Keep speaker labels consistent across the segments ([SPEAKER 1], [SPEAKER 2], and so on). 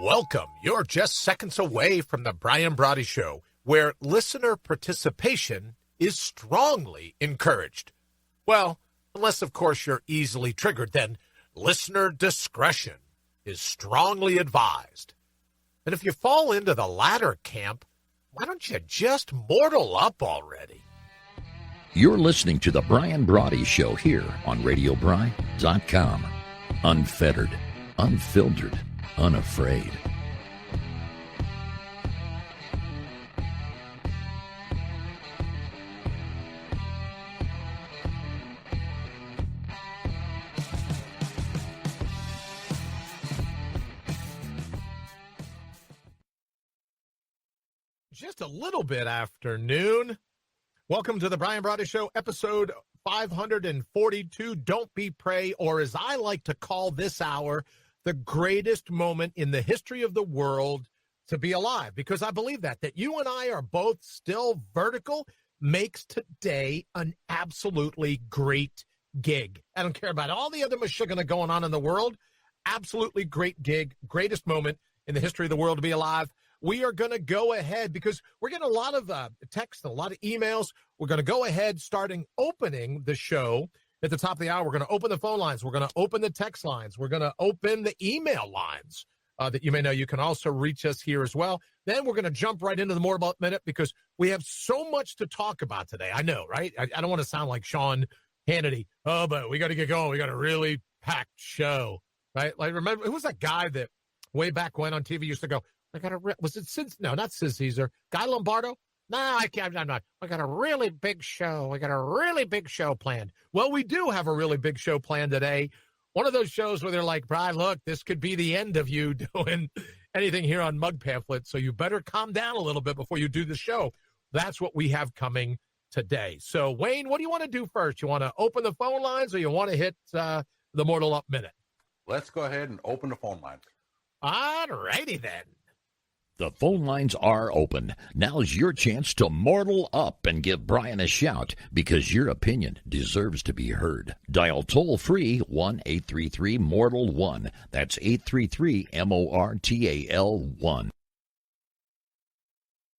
[SPEAKER 1] Welcome. You're just seconds away from the Brian Brawdy Show, where listener participation is strongly encouraged. Well, unless, of course, you're easily triggered, then listener discretion is strongly advised. And if you fall into the latter camp, why don't you just mortal up already?
[SPEAKER 2] You're listening to the Brian Brawdy Show here on RadioBri.com. Unfettered, unfiltered, unafraid.
[SPEAKER 1] Just a little bit after noon. Welcome to the Brian Brawdy Show, episode 542, Don't Be Prey, or as I like to call this hour, the greatest moment in the history of the world to be alive. Because I believe that you and I are both still vertical makes today an absolutely great gig. I don't care about all the other mashugana going on in the world. Absolutely great gig, greatest moment in the history of the world to be alive. We are going to go ahead because we're getting a lot of text, a lot of emails. We're going to go ahead opening the show at the top of the hour. We're going to open the phone lines. We're going to open the text lines. We're going to open the email lines that you may know. You can also reach us here as well. Then we're going to jump right into the More About Minute because we have so much to talk about today. I know, right? I don't want to sound like Sean Hannity. Oh, but we got to get going. We got a really packed show, right? Like, remember, who was that guy that way back when on TV used to go, was it Sid? No, not Sid Caesar. Guy Lombardo? No, I can't. I'm not. I got a really big show. I got a really big show planned. Well, we do have a really big show planned today. One of those shows where they're like, Brian, look, this could be the end of you doing anything here on Mug Pamphlet, so you better calm down a little bit before you do the show. That's what we have coming today. So, Wayne, what do you want to do first? You want to open the phone lines or you want to hit the Mortal Up Minute?
[SPEAKER 3] Let's go ahead and open the phone lines.
[SPEAKER 1] All righty then.
[SPEAKER 2] The phone lines are open. Now's your chance to mortal up and give Brian a shout because your opinion deserves to be heard. Dial toll-free 1-833-MORTAL-1. That's 833-MORTAL-1.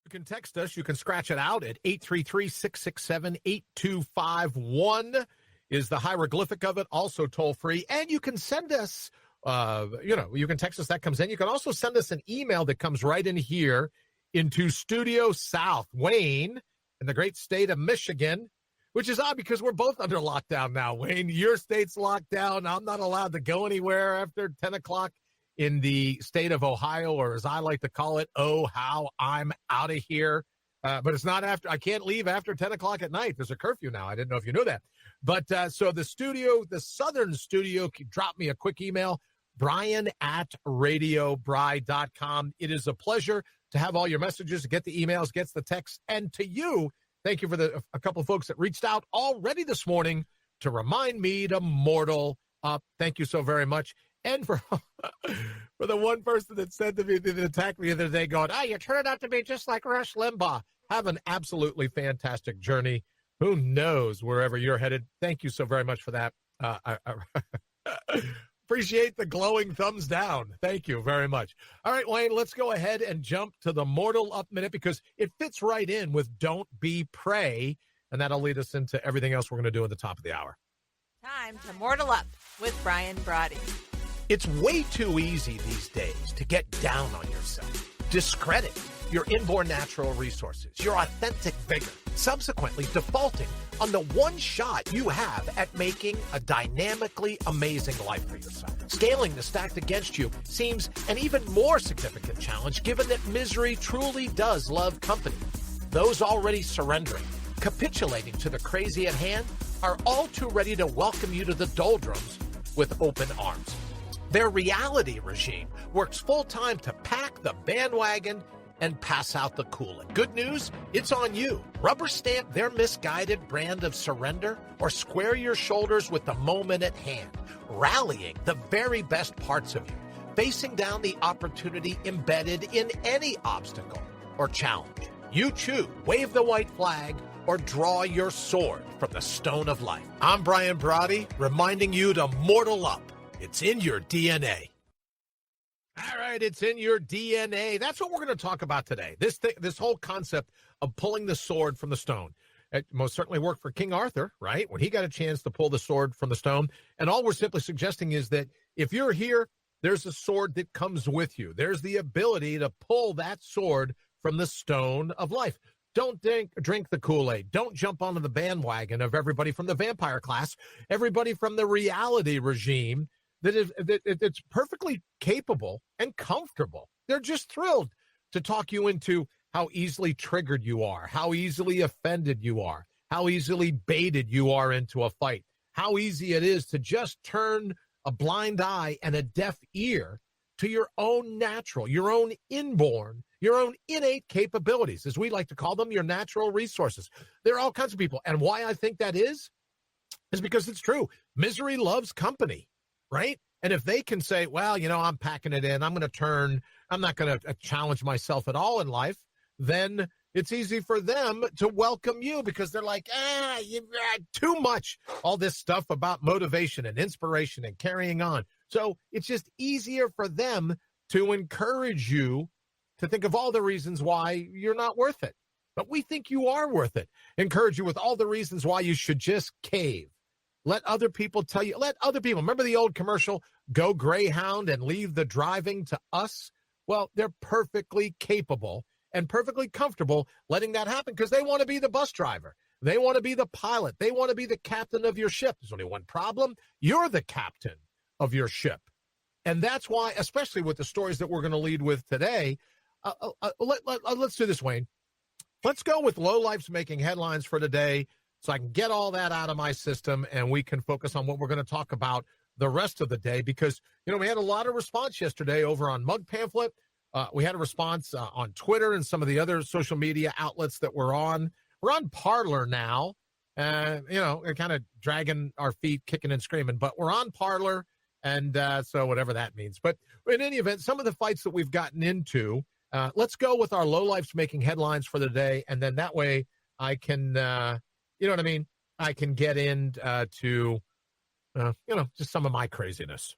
[SPEAKER 1] You can text us. You can scratch it out at 833-667-8251 is the hieroglyphic of it, also toll-free. And you can send us you can text us, that comes in. You can also send us an email that comes right in here into Studio South. Wayne, in the great state of Michigan, which is odd because we're both under lockdown now. Wayne, your state's locked down. I'm not allowed to go anywhere after 10 o'clock in the state of Ohio, or as I like to call it, oh, how I'm out of here. But it's not after. I can't leave after 10 o'clock at night. There's a curfew now. I didn't know if you knew that. But so the southern studio, drop me a quick email, Brian@RadioBri.com. It is a pleasure to have all your messages, get the emails, get the texts. And to you, thank you for a couple of folks that reached out already this morning to remind me to mortal up. Thank you so very much. And for the one person that said to me, that attacked me the other day, going, you turned out to be just like Rush Limbaugh. Have an absolutely fantastic journey. Who knows wherever you're headed. Thank you so very much for that. I appreciate the glowing thumbs down. Thank you very much. All right, Wayne, let's go ahead and jump to the Mortal Up Minute because it fits right in with Don't Be Prey, and that'll lead us into everything else we're going to do at the top of the hour.
[SPEAKER 4] Time to Mortal Up with Brian Brawdy.
[SPEAKER 1] It's way too easy these days to get down on yourself, discredit your inborn natural resources, your authentic vigor, subsequently defaulting on the one shot you have at making a dynamically amazing life for yourself. Scaling the stacked against you seems an even more significant challenge given that misery truly does love company. Those already surrendering, capitulating to the crazy at hand, are all too ready to welcome you to the doldrums with open arms. Their reality regime works full-time to pack the bandwagon and pass out the coolant. Good news, it's on you. Rubber stamp their misguided brand of surrender or square your shoulders with the moment at hand, rallying the very best parts of you, facing down the opportunity embedded in any obstacle or challenge. You choose, wave the white flag, or draw your sword from the stone of life. I'm Brian Brawdy, reminding you to mortal up. It's in your DNA. All right, it's in your DNA. That's what we're going to talk about today. This whole concept of pulling the sword from the stone. It most certainly worked for King Arthur, right? When he got a chance to pull the sword from the stone. And all we're simply suggesting is that if you're here, there's a sword that comes with you. There's the ability to pull that sword from the stone of life. Don't drink the Kool-Aid. Don't jump onto the bandwagon of everybody from the vampire class, everybody from the reality regime it's perfectly capable and comfortable. They're just thrilled to talk you into how easily triggered you are, how easily offended you are, how easily baited you are into a fight, how easy it is to just turn a blind eye and a deaf ear to your own natural, your own inborn, your own innate capabilities, as we like to call them, your natural resources. There are all kinds of people. And why I think that is because it's true. Misery loves company, right? And if they can say, well, I'm packing it in, I'm not going to challenge myself at all in life, then it's easy for them to welcome you because they're like, too much, all this stuff about motivation and inspiration and carrying on. So it's just easier for them to encourage you to think of all the reasons why you're not worth it. But we think you are worth it. Encourage you with all the reasons why you should just cave. Let other people tell you. Let other people. Remember the old commercial, go Greyhound and leave the driving to us? Well, they're perfectly capable and perfectly comfortable letting that happen because they want to be the bus driver. They want to be the pilot. They want to be the captain of your ship. There's only one problem. You're the captain of your ship. And that's why, especially with the stories that we're going to lead with today, let's do this, Wayne. Let's go with lowlifes making headlines for today so I can get all that out of my system and we can focus on what we're going to talk about the rest of the day because, we had a lot of response yesterday over on Mug Pamphlet. We had a response on Twitter and some of the other social media outlets that we're on. We're on Parler now. We're kind of dragging our feet, kicking and screaming, but we're on Parler. And so whatever that means. But in any event, some of the fights that we've gotten into, let's go with our lowlifes making headlines for the day. And then that way I can, you know what I mean? I can get into, just some of my craziness.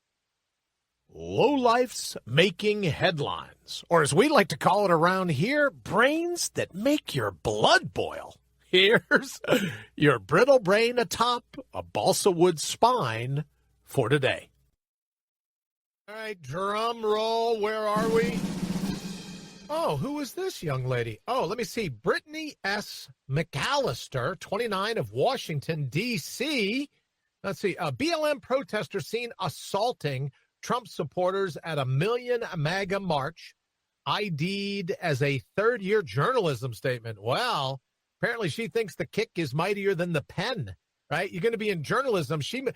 [SPEAKER 1] Lowlifes making headlines, or as we like to call it around here, brains that make your blood boil. Here's your brittle brain atop a balsa wood spine for today. All right, drum roll. Where are we? Oh, who is this young lady? Oh, let me see. Brittany S. McAllister, 29 of Washington, D.C. Let's see. A BLM protester seen assaulting Trump supporters at a Million MAGA march, ID'd as a third-year journalism statement. Well, apparently she thinks the kick is mightier than the pen. Right? You're going to be in journalism. You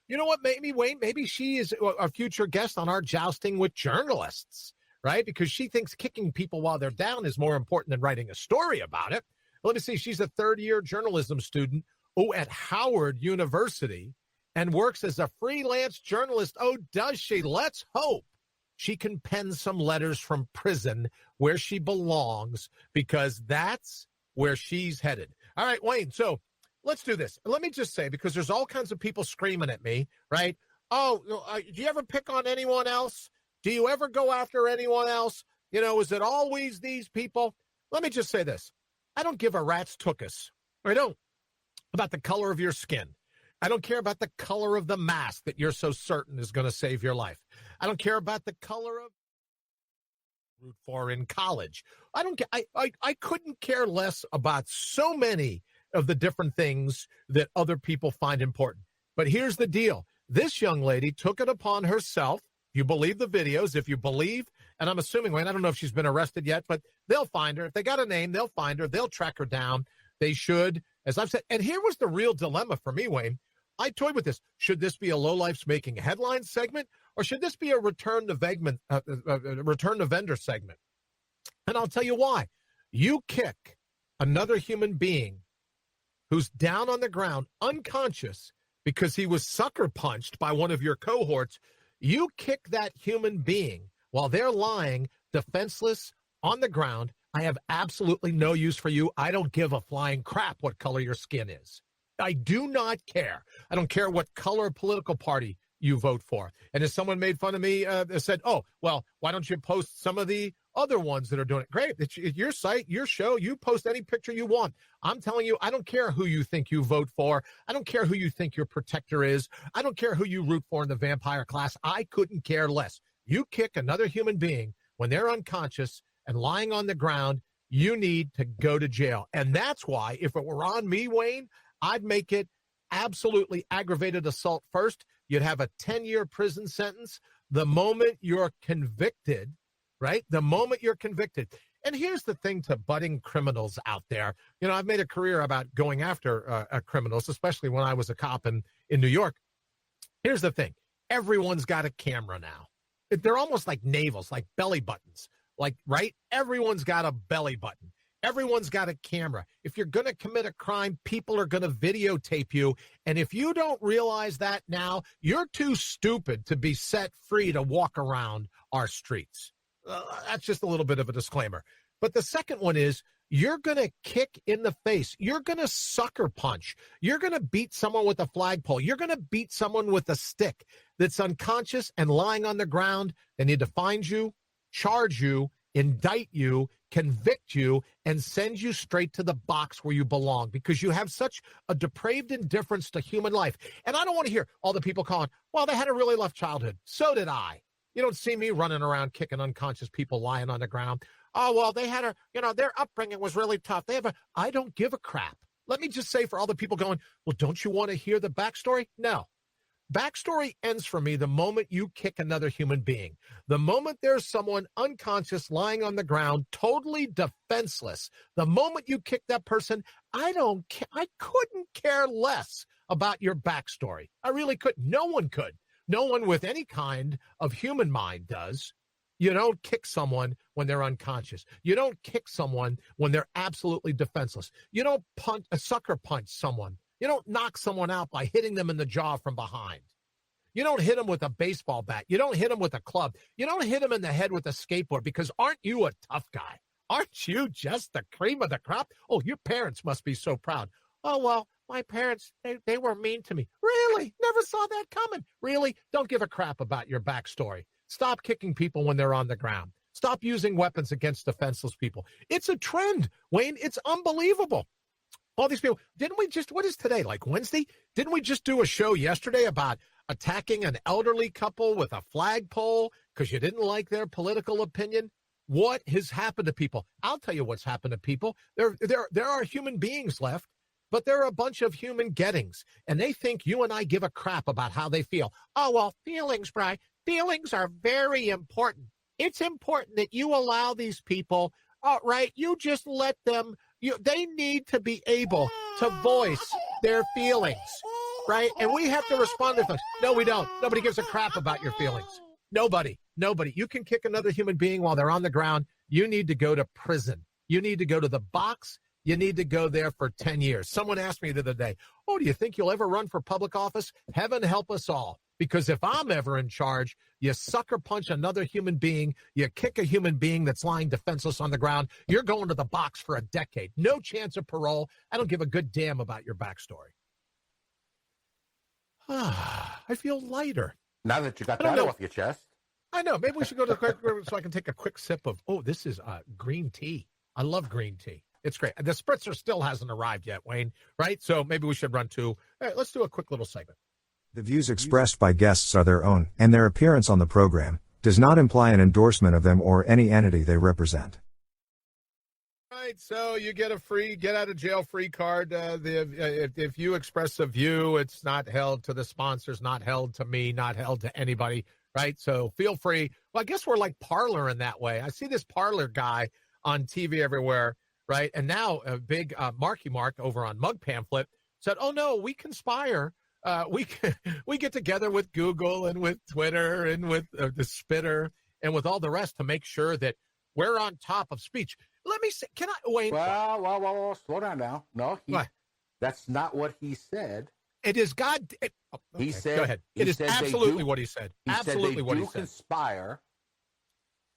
[SPEAKER 1] know what? Maybe she is a future guest on our Jousting with Journalists, right? Because she thinks kicking people while they're down is more important than writing a story about it. Let me see. She's a third-year journalism student at Howard University and works as a freelance journalist. Oh, does she? Let's hope she can pen some letters from prison where she belongs because that's where she's headed. All right, Wayne. So, let's do this. Let me just say, because there's all kinds of people screaming at me, right? Oh, do you ever pick on anyone else? Do you ever go after anyone else? Is it always these people? Let me just say this. I don't give a rat's tuchus. I don't. About the color of your skin. I don't care about the color of the mask that you're so certain is going to save your life. I don't care about the color of root for in college. I don't. I couldn't care less about so many of the different things that other people find important. But here's the deal. This young lady took it upon herself. You believe the videos. If you believe, and I'm assuming, Wayne, I don't know if she's been arrested yet, but they'll find her. If they got a name, they'll find her. They'll track her down. They should, as I've said. And here was the real dilemma for me, Wayne. I toyed with this. Should this be a lowlifes making headlines segment, or should this be a return to vendor segment? And I'll tell you why. You kick another human being who's down on the ground, unconscious, because he was sucker punched by one of your cohorts. You kick that human being while they're lying defenseless on the ground. I have absolutely no use for you. I don't give a flying crap what color your skin is. I do not care. I don't care what color political party you vote for. And if someone made fun of me, said, oh, well, why don't you post some of the other ones that are doing it? Great. It's your site, your show. You post any picture you want. I'm telling you, I don't care who you think you vote for. I don't care who you think your protector is. I don't care who you root for in the vampire class. I couldn't care less. You kick another human being when they're unconscious and lying on the ground, you need to go to jail. And that's why, if it were on me, Wayne, I'd make it absolutely aggravated assault first. You'd have a 10-year prison sentence the moment you're convicted, right? The moment you're convicted. And here's the thing to budding criminals out there. You know, I've made a career about going after criminals, especially when I was a cop in New York. Here's the thing. Everyone's got a camera now. They're almost like navels, like belly buttons. Like, right? Everyone's got a belly button. Everyone's got a camera. If you're going to commit a crime, people are going to videotape you. And if you don't realize that now, you're too stupid to be set free to walk around our streets. That's just a little bit of a disclaimer. But the second one is, you're going to kick in the face. You're going to sucker punch. You're going to beat someone with a flagpole. You're going to beat someone with a stick that's unconscious and lying on the ground. They need to find you, charge you, indict you, convict you, and send you straight to the box where you belong, because you have such a depraved indifference to human life. And I don't want to hear all the people calling, well, they had a really rough childhood. So did I. You don't see me running around kicking unconscious people lying on the ground. Oh, well, they had their upbringing was really tough. I don't give a crap. Let me just say, for all the people going, well, don't you want to hear the backstory? No. Backstory ends for me the moment you kick another human being. The moment there's someone unconscious lying on the ground, totally defenseless, the moment you kick that person, I couldn't care less about your backstory. I really couldn't. No one could. No one with any kind of human mind does. You don't kick someone when they're unconscious. You don't kick someone when they're absolutely defenseless. You don't sucker punch someone. You don't knock someone out by hitting them in the jaw from behind. You don't hit them with a baseball bat. You don't hit them with a club. You don't hit them in the head with a skateboard, because aren't you a tough guy? Aren't you just the cream of the crop? Oh, your parents must be so proud. Oh, well, my parents, they were mean to me. Really? Never saw that coming. Really? Don't give a crap about your backstory. Stop kicking people when they're on the ground. Stop using weapons against defenseless people. It's a trend, Wayne. It's unbelievable. All these people, what is today, like Wednesday? Didn't we just do a show yesterday about attacking an elderly couple with a flagpole because you didn't like their political opinion? What has happened to people? I'll tell you what's happened to people. There are human beings left, but there are a bunch of human gettings, and they think you and I give a crap about how they feel. Oh, well, feelings, Brian. Feelings are very important. It's important that you allow these people, right? You just let them. They need to be able to voice their feelings, right? And we have to respond to things. No, we don't. Nobody gives a crap about your feelings. Nobody. You can kick another human being while they're on the ground. You need to go to prison. You need to go to the box. You need to go there for 10 years. Someone asked me the other day, oh, do you think you'll ever run for public office? Heaven help us all. Because if I'm ever in charge, you sucker punch another human being, you kick a human being that's lying defenseless on the ground, you're going to the box for a decade. No chance of parole. I don't give a good damn about your backstory. I feel lighter.
[SPEAKER 3] Now that you got that off your chest.
[SPEAKER 1] I know. Maybe we should go to the quick so I can take a quick sip of, this is green tea. I love green tea. It's great. The spritzer still hasn't arrived yet, Wayne, right? So maybe we should run to, let's do a quick little segment.
[SPEAKER 5] The views expressed by guests are their own, and their appearance on the program does not imply an endorsement of them or any entity they represent.
[SPEAKER 1] Right, so you get a free get-out-of-jail-free card. If you express a view, it's not held to the sponsors, not held to me, not held to anybody, right? So feel free. Well, I guess we're like Parler in that way. I see this Parler guy on TV everywhere, right? And now a big Marky Mark over on Mug Pamphlet said, oh, no, we conspire. We get together with Google and with Twitter and with the Spitter and with all the rest to make sure that we're on top of speech. Let me say, can I wait?
[SPEAKER 3] Well, slow down now. No, that's not what he said.
[SPEAKER 1] It is God.
[SPEAKER 3] He said,
[SPEAKER 1] go ahead. It is absolutely what he said. Absolutely what he said.
[SPEAKER 3] Conspire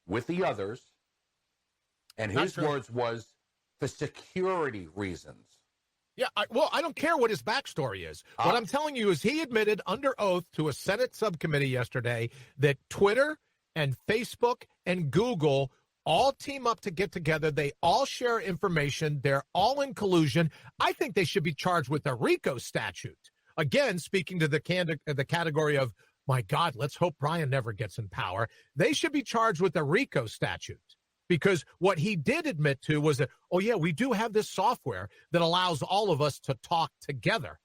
[SPEAKER 3] with the others, and his words was for security reasons.
[SPEAKER 1] Yeah, I don't care what his backstory is. What I'm telling you is he admitted under oath to a Senate subcommittee yesterday that Twitter and Facebook and Google all team up to get together. They all share information. They're all in collusion. I think they should be charged with a RICO statute. Again, speaking to the category of, my God, let's hope Brian never gets in power. They should be charged with a RICO statute. Because what he did admit to was that, oh, yeah, we do have this software that allows all of us to talk together.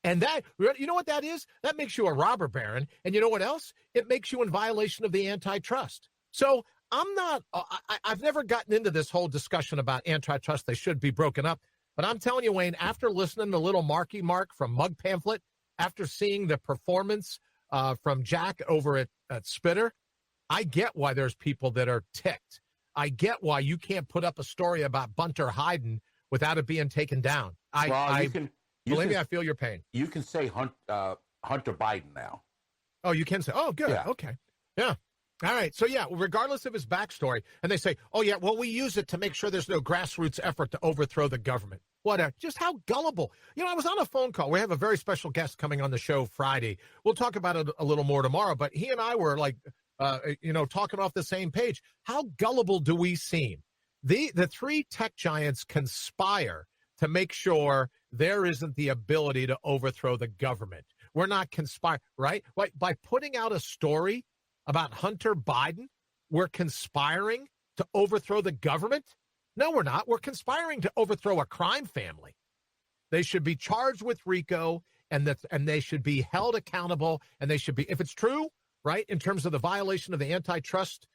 [SPEAKER 1] And that, you know what that is? That makes you a robber baron. And you know what else? It makes you in violation of the antitrust. So I've never gotten into this whole discussion about antitrust. They should be broken up. But I'm telling you, Wayne, after listening to little Marky Mark from Mug Pamphlet, after seeing the performance from Jack over at Spitter, I get why there's people that are ticked. I get why you can't put up a story about Bunter Hyden without it being taken down. Believe me, I feel your pain.
[SPEAKER 3] You can say Hunter Biden now.
[SPEAKER 1] Oh, you can say, oh, good.
[SPEAKER 3] Yeah.
[SPEAKER 1] Okay. Yeah. All right. So, yeah, regardless of his backstory, and they say, oh, yeah, well, we use it to make sure there's no grassroots effort to overthrow the government. Just how gullible. I was on a phone call. We have a very special guest coming on the show Friday. We'll talk about it a little more tomorrow, but he and I were like, talking off the same page. How gullible do we seem? The three tech giants conspire to make sure there isn't the ability to overthrow the government. We're not conspiring, right? By putting out a story about Hunter Biden, we're conspiring to overthrow the government? No, we're not. We're conspiring to overthrow a crime family. They should be charged with RICO, and they should be held accountable, and they should be, if it's true, right, in terms of the violation of the antitrust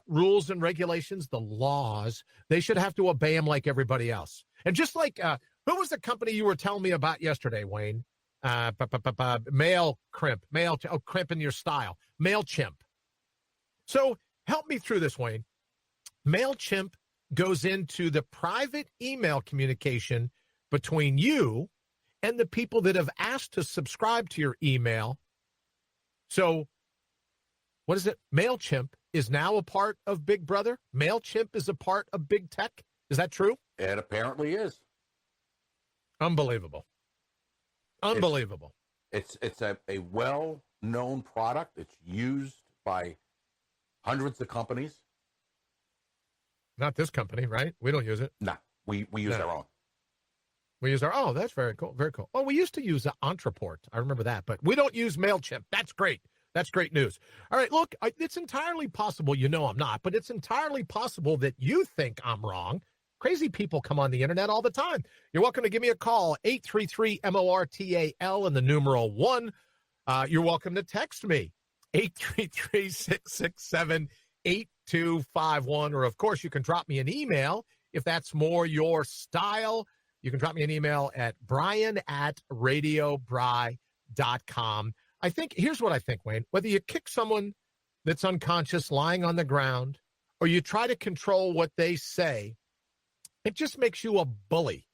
[SPEAKER 1] rules and regulations, the laws, they should have to obey them like everybody else. And just like, who was the company you were telling me about yesterday, Wayne? Mail Crimp in your style. MailChimp. So help me through this, Wayne. MailChimp goes into the private email communication between you and the people that have asked to subscribe to your email. So what is it? MailChimp is now a part of Big Brother. MailChimp is a part of Big Tech. Is that true?
[SPEAKER 3] It apparently is.
[SPEAKER 1] Unbelievable. Unbelievable.
[SPEAKER 3] It's a well-known product. It's used by hundreds of companies.
[SPEAKER 1] Not this company, right? We don't use it.
[SPEAKER 3] No, we use our own.
[SPEAKER 1] We use oh, that's very cool. Very cool. Oh, we used to use Entreport. I remember that, but we don't use MailChimp. That's great. That's great news. All right, look, it's entirely possible, I'm not, but it's entirely possible that you think I'm wrong. Crazy people come on the internet all the time. You're welcome to give me a call, 833-MORTAL and the numeral 1. You're welcome to text me, 833-667-8251. Or, of course, you can drop me an email if that's more your style. You can drop me an email at brian@radiobry.com. Here's what I think, Wayne. Whether you kick someone that's unconscious lying on the ground or you try to control what they say, it just makes you a bully.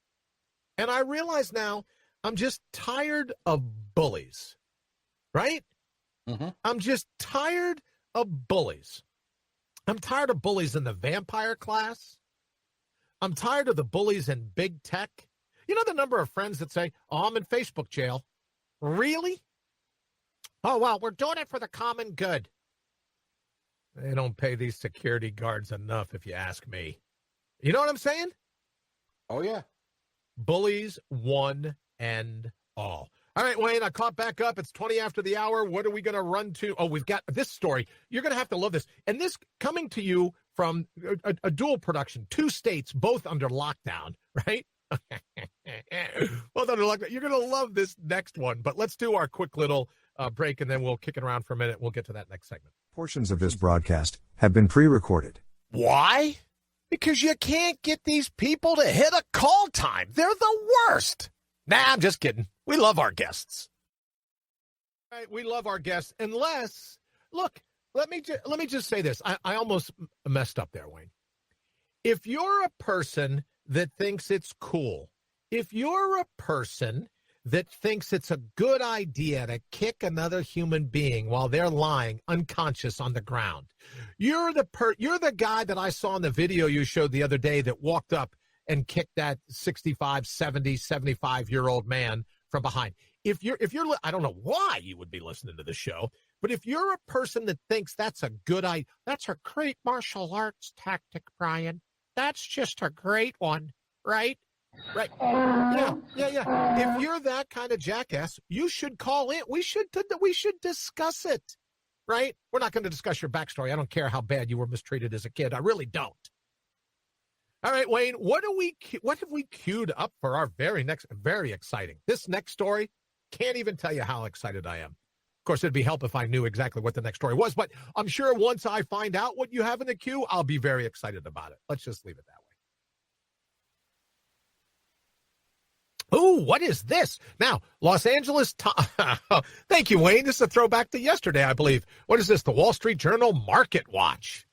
[SPEAKER 1] And I realize now I'm just tired of bullies, right?
[SPEAKER 3] Mm-hmm.
[SPEAKER 1] I'm just tired of bullies. I'm tired of bullies in the vampire class. I'm tired of the bullies in big tech. You know the number of friends that say, oh, I'm in Facebook jail. Really? Oh, well, we're doing it for the common good. They don't pay these security guards enough, if you ask me. You know what I'm saying?
[SPEAKER 3] Oh, yeah.
[SPEAKER 1] Bullies, one and all. All right, Wayne, I caught back up. It's 20 after the hour. What are we going to run to? Oh, we've got this story. You're going to have to love this. And this coming to you from a dual production, 2 states, both under lockdown, right? Both under lockdown. You're going to love this next one. But let's do our quick little break, and then we'll kick it around for a minute. We'll get to that next segment.
[SPEAKER 5] Portions of this broadcast have been pre-recorded.
[SPEAKER 1] Why? Because you can't get these people to hit a call time. They're the worst. Nah, I'm just kidding. We love our guests. Right, we love our guests. Unless, look, let me just say this. I almost messed up there, Wayne. If you're a person that thinks it's cool, if you're a person that thinks it's a good idea to kick another human being while they're lying unconscious on the ground, you're the guy that I saw in the video you showed the other day that walked up and kick that 65, 70, 75-year-old man from behind. If you're, I don't know why you would be listening to the show, but if you're a person that thinks that's a good idea, that's a great martial arts tactic, Brian. That's just a great one, right? Right. Yeah. If you're that kind of jackass, you should call in. We should discuss it, right? We're not going to discuss your backstory. I don't care how bad you were mistreated as a kid. I really don't. All right, Wayne, what have we queued up for our very exciting. This next story, can't even tell you how excited I am. Of course, it'd be help if I knew exactly what the next story was, but I'm sure once I find out what you have in the queue, I'll be very excited about it. Let's just leave it that way. Oh, what is this? Now, Los Angeles thank you, Wayne. This is a throwback to yesterday, I believe. What is this? The Wall Street Journal Market Watch.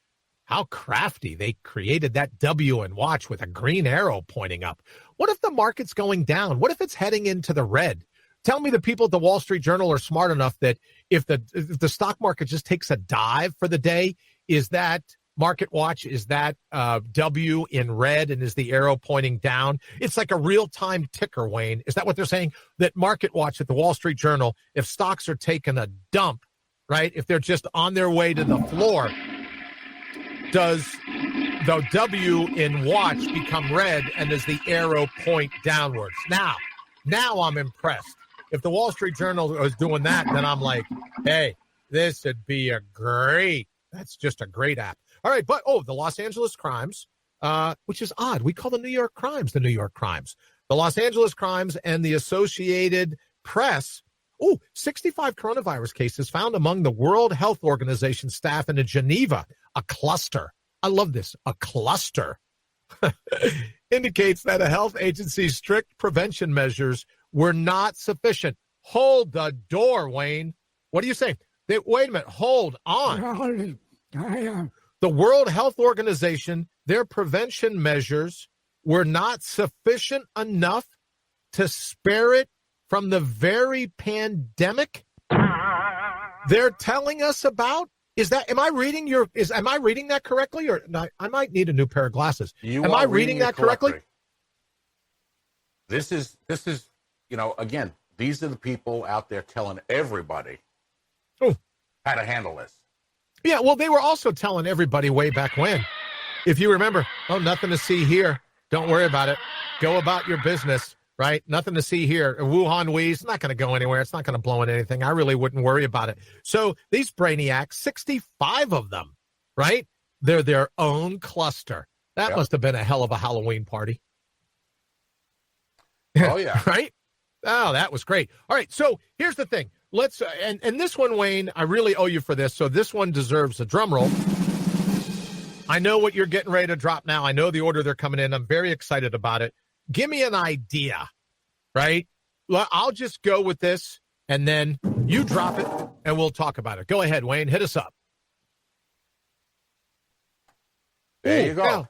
[SPEAKER 1] How crafty. They created that W and watch with a green arrow pointing up. What if the market's going down? What if it's heading into the red? Tell me the people at the Wall Street Journal are smart enough that if the stock market just takes a dive for the day, is that Market Watch, is that W in red, and is the arrow pointing down? It's like a real-time ticker, Wayne. Is that what they're saying? That Market Watch at the Wall Street Journal, if stocks are taking a dump, right, if they're just on their way to the floor, does the W in watch become red, and does the arrow point downwards? Now I'm impressed. If the Wall Street Journal was doing that, then I'm like, hey, this would be that's just a great app. All right, but, the Los Angeles Crimes, which is odd. We call the New York Crimes the New York Crimes. The Los Angeles Crimes and the Associated Press. 65 coronavirus cases found among the World Health Organization staff in Geneva. A cluster. I love this. A cluster indicates that a health agency's strict prevention measures were not sufficient. Hold the door, Wayne. What are you saying? Wait a minute. Hold on. The World Health Organization, their prevention measures were not sufficient enough to spare it from the very pandemic they're telling us about. Am I reading that correctly? Or no, I might need a new pair of glasses. Am I reading that correctly?
[SPEAKER 3] This is, again, these are the people out there telling everybody how to handle this.
[SPEAKER 1] Yeah, well, they were also telling everybody way back when. If you remember, nothing to see here. Don't worry about it. Go about your business, right? Nothing to see here. Wuhan Wee's not going to go anywhere. It's not going to blow in anything. I really wouldn't worry about it. So these brainiacs, 65 of them, right? They're their own cluster. That must have been a hell of a Halloween party.
[SPEAKER 3] Oh, yeah.
[SPEAKER 1] Right? Oh, that was great. All right, so here's the thing. Let's and this one, Wayne, I really owe you for this. So this one deserves a drum roll. I know what you're getting ready to drop now. I know the order they're coming in. I'm very excited about it. Give me an idea, right? I'll just go with this, and then you drop it, and we'll talk about it. Go ahead, Wayne. Hit us up.
[SPEAKER 3] There you go.
[SPEAKER 1] Now,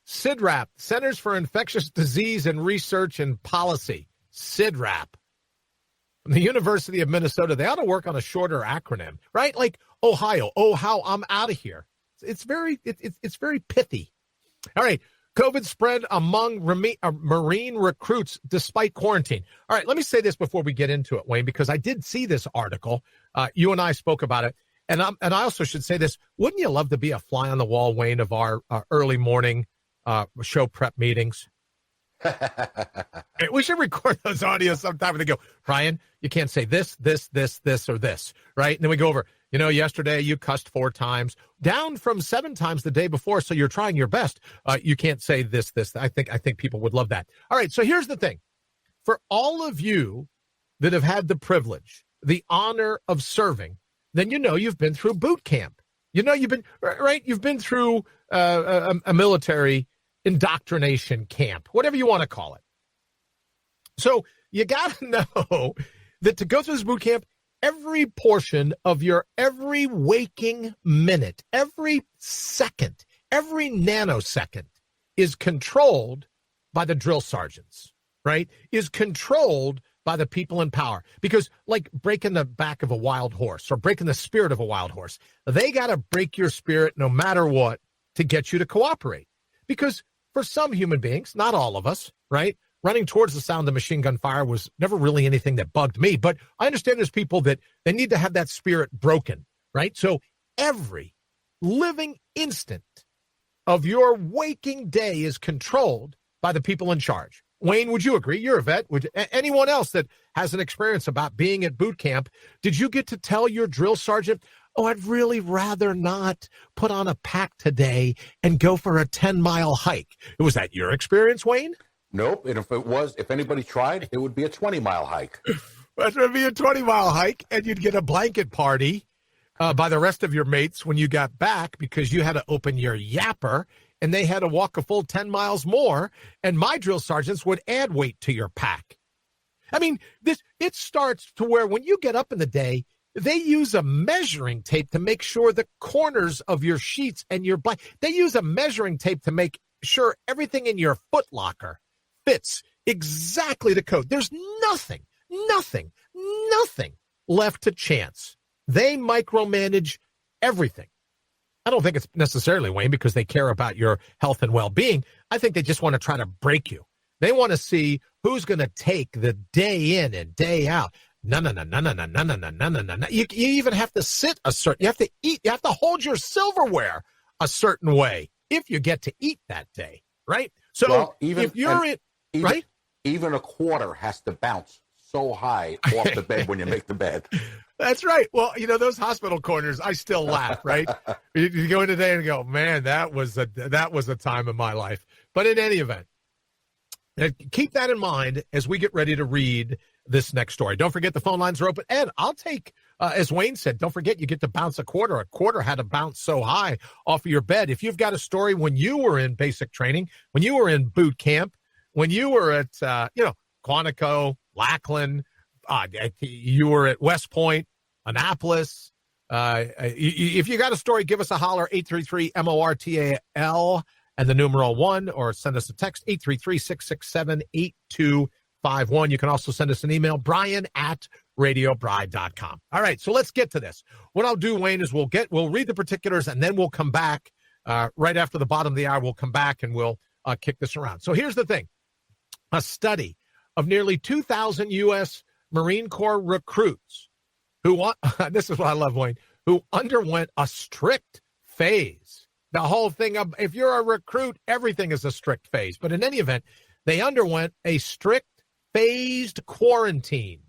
[SPEAKER 1] CIDRAP, Centers for Infectious Disease and Research and Policy. CIDRAP. From the University of Minnesota. They ought to work on a shorter acronym, right? Like Ohio. Oh, how I'm out of here. It's very pithy. All right. COVID spread among Marine recruits despite quarantine. All right. Let me say this before we get into it, Wayne, because I did see this article. You and I spoke about it. And I also should say this. Wouldn't you love to be a fly on the wall, Wayne, of our early morning show prep meetings? We should record those audios sometime and they go, Brian, you can't say this, or this, right? And then we go over, yesterday you cussed 4 times, down from 7 times the day before, so you're trying your best. You can't say this. I think people would love that. All right, so here's the thing. For all of you that have had the privilege, the honor of serving, then you've been through boot camp. You've been, right? You've been through a military indoctrination camp, whatever you want to call it. So you got to know that to go through this boot camp, every portion of your every waking minute, every second, every nanosecond is controlled by the drill sergeants, right? Is controlled by the people in power. Because like breaking the back of a wild horse or breaking the spirit of a wild horse, they got to break your spirit no matter what to get you to cooperate. Because for some human beings, not all of us, right? Running towards the sound of machine gun fire was never really anything that bugged me. But I understand there's people that they need to have that spirit broken, right? So every living instant of your waking day is controlled by the people in charge. Wayne, would you agree? You're a vet. Would anyone else that has an experience about being at boot camp, did you get to tell your drill sergeant, oh, I'd really rather not put on a pack today and go for a 10-mile hike? Was that your experience, Wayne?
[SPEAKER 3] Nope. And if anybody tried, it would be a 20-mile hike.
[SPEAKER 1] That would be a 20-mile hike, and you'd get a blanket party by the rest of your mates when you got back because you had to open your yapper, and they had to walk a full 10 miles more, and my drill sergeants would add weight to your pack. I mean, it starts to where when you get up in the day, they use a measuring tape to make sure the corners of your sheets and your blanket, they use a measuring tape to make sure everything in your foot locker fits exactly the code. There's nothing left to chance. They micromanage everything. I don't think it's necessarily, Wayne, because they care about your health and well-being. I think they just want to try to break you. They want to see who's going to take the day in and day out. No. You even have to sit a certain, you have to eat, you have to hold your silverware a certain way if you get to eat that day, right? So
[SPEAKER 3] well,
[SPEAKER 1] if you're right?
[SPEAKER 3] Even a quarter has to bounce so high off the bed when you make the bed.
[SPEAKER 1] That's right. Well, those hospital corners, I still laugh, right? You go in today and go, man, that was a time in my life. But in any event, keep that in mind as we get ready to read this next story. Don't forget the phone lines are open. And I'll take, as Wayne said, don't forget you get to bounce a quarter. A quarter had to bounce so high off of your bed. If you've got a story when you were in basic training, when you were in boot camp, when you were at, Quantico, Lackland, you were at West Point, Annapolis. If you got a story, give us a holler, 833-MORTAL and the numeral 1, or send us a text, 833-667-8251. You can also send us an email, brian@radiobride.com. All right, so let's get to this. What I'll do, Wayne, is we'll read the particulars, and then we'll come back right after the bottom of the hour. We'll come back and we'll kick this around. So here's the thing. A study of nearly 2,000 U.S. Marine Corps recruits this is what I love, Wayne, who underwent a strict phase. The whole thing of, if you're a recruit, everything is a strict phase. But in any event, they underwent a strict phased quarantine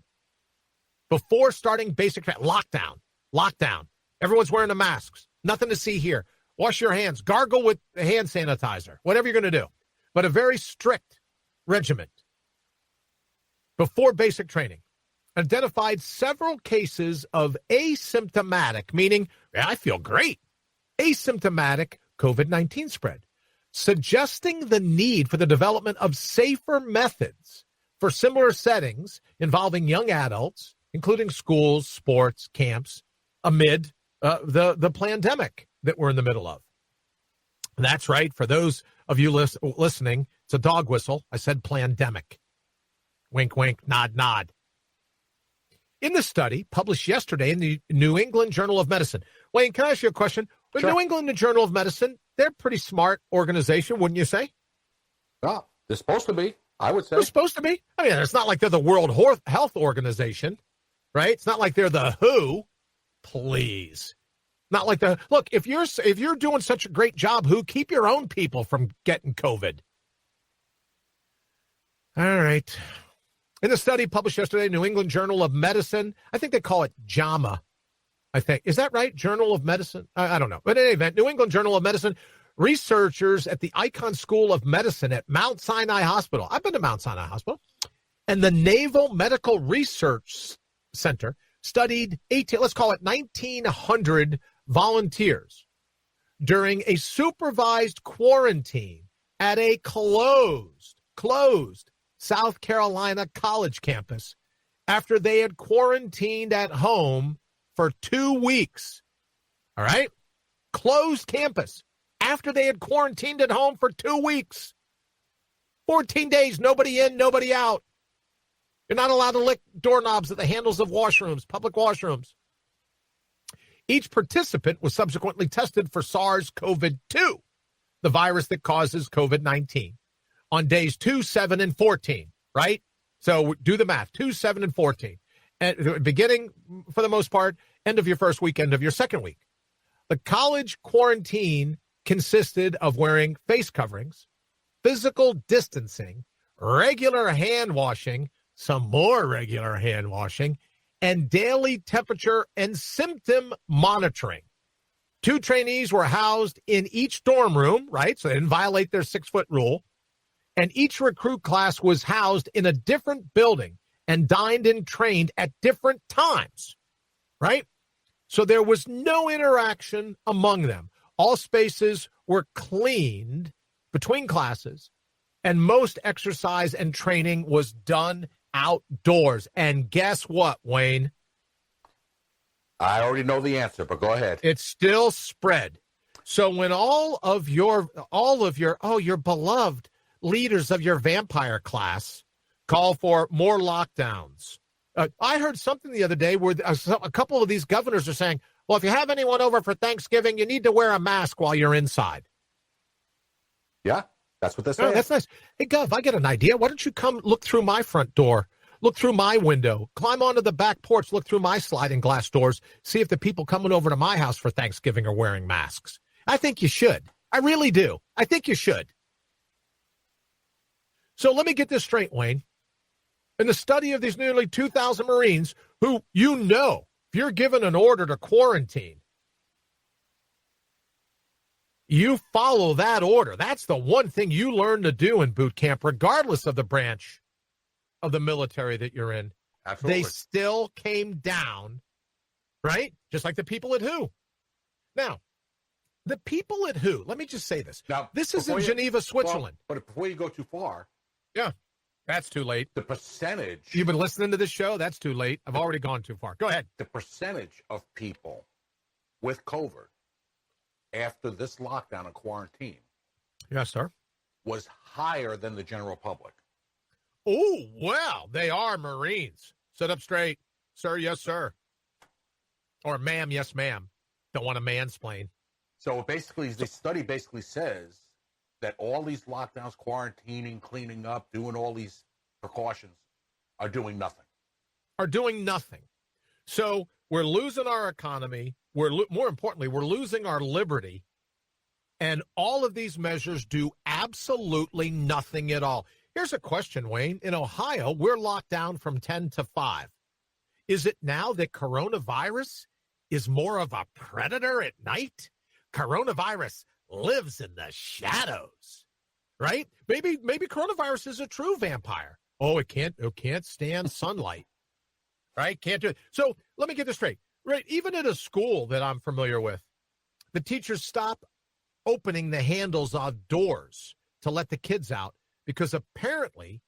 [SPEAKER 1] before starting basic lockdown. Everyone's wearing the masks. Nothing to see here. Wash your hands. Gargle with hand sanitizer. Whatever you're going to do. But a very strict regiment before basic training. Identified several cases of asymptomatic, meaning, I feel great, asymptomatic COVID-19 spread, suggesting the need for the development of safer methods for similar settings involving young adults, including schools, sports, camps, amid the pandemic that we're in the middle of. That's right. For those of you listening, it's a dog whistle. I said pandemic. Wink, wink, nod, nod. In the study published yesterday in the New England Journal of Medicine. Wayne, can I ask you a question? The
[SPEAKER 3] Sure.
[SPEAKER 1] New England Journal of Medicine, they're a pretty smart organization, wouldn't you say?
[SPEAKER 3] Oh, they're supposed to be, I would say.
[SPEAKER 1] They're supposed to be. I mean, it's not like they're the World Health Organization, right? It's not like they're the WHO. Please. Not like look, if you're doing such a great job, WHO, keep your own people from getting COVID. All right. In the study published yesterday, New England Journal of Medicine, I think they call it JAMA, I think. Is that right? Journal of Medicine? I don't know. But in any event, New England Journal of Medicine, researchers at the Icahn School of Medicine at Mount Sinai Hospital. I've been to Mount Sinai Hospital. And the Naval Medical Research Center studied 1,900 volunteers during a supervised quarantine at a closed South Carolina college campus after they had quarantined at home for 2 weeks. All right? Closed campus after they had quarantined at home for 2 weeks. 14 days, nobody in, nobody out. You're not allowed to lick doorknobs at the handles of washrooms, public washrooms. Each participant was subsequently tested for SARS-CoV-2, the virus that causes COVID-19, on days 2, 7, and 14, right? So do the math, 2, 7, and 14. And beginning, for the most part, end of your first week, end of your second week. The college quarantine consisted of wearing face coverings, physical distancing, regular hand washing, some more regular hand washing, and daily temperature and symptom monitoring. 2 trainees were housed in each dorm room, right? So they didn't violate their 6-foot rule. And each recruit class was housed in a different building and dined and trained at different times, right? So there was no interaction among them. All spaces were cleaned between classes, and most exercise and training was done outdoors. And guess what, Wayne?
[SPEAKER 3] I already know the answer, but go ahead.
[SPEAKER 1] It's still spread. So when all of your beloved leaders of your vampire class call for more lockdowns. I heard something the other day where a couple of these governors are saying, well, if you have anyone over for Thanksgiving, you need to wear a mask while you're inside.
[SPEAKER 3] Yeah, that's what they're saying.
[SPEAKER 1] Oh, that's nice. Hey, Gov, I get an idea. Why don't you come look through my front door, look through my window, climb onto the back porch, look through my sliding glass doors, see if the people coming over to my house for Thanksgiving are wearing masks. I think you should. I really do. I think you should. So let me get this straight, Wayne. In the study of these nearly 2,000 Marines who, if you're given an order to quarantine, you follow that order. That's the one thing you learn to do in boot camp, regardless of the branch of the military that you're in.
[SPEAKER 3] Absolutely.
[SPEAKER 1] They still came down, right? Just like the people at WHO. Now, the people at WHO, let me just say this.
[SPEAKER 3] Now,
[SPEAKER 1] this is in Geneva, Switzerland.
[SPEAKER 3] Well, but before you go too far.
[SPEAKER 1] Yeah, that's too late.
[SPEAKER 3] The percentage.
[SPEAKER 1] You've been listening to this show? That's too late. I've already gone too far. Go ahead.
[SPEAKER 3] The percentage of people with COVID after this lockdown and quarantine.
[SPEAKER 1] Yes, sir.
[SPEAKER 3] Was higher than the general public.
[SPEAKER 1] Oh, well, they are Marines. Sit up straight. Sir, yes, sir. Or ma'am, yes, ma'am. Don't want to mansplain.
[SPEAKER 3] So basically, the study basically says that all these lockdowns, quarantining, cleaning up, doing all these precautions are doing nothing.
[SPEAKER 1] Are doing nothing. So we're losing our economy. More importantly, we're losing our liberty. And all of these measures do absolutely nothing at all. Here's a question, Wayne. In Ohio, we're locked down from 10 to 5. Is it now that coronavirus is more of a predator at night? Coronavirus lives in the shadows, right? Maybe coronavirus is a true vampire. Oh, it can't stand sunlight, right? Can't do it. So let me get this straight, right? Even at a school that I'm familiar with, the teachers stop opening the handles of doors to let the kids out because apparently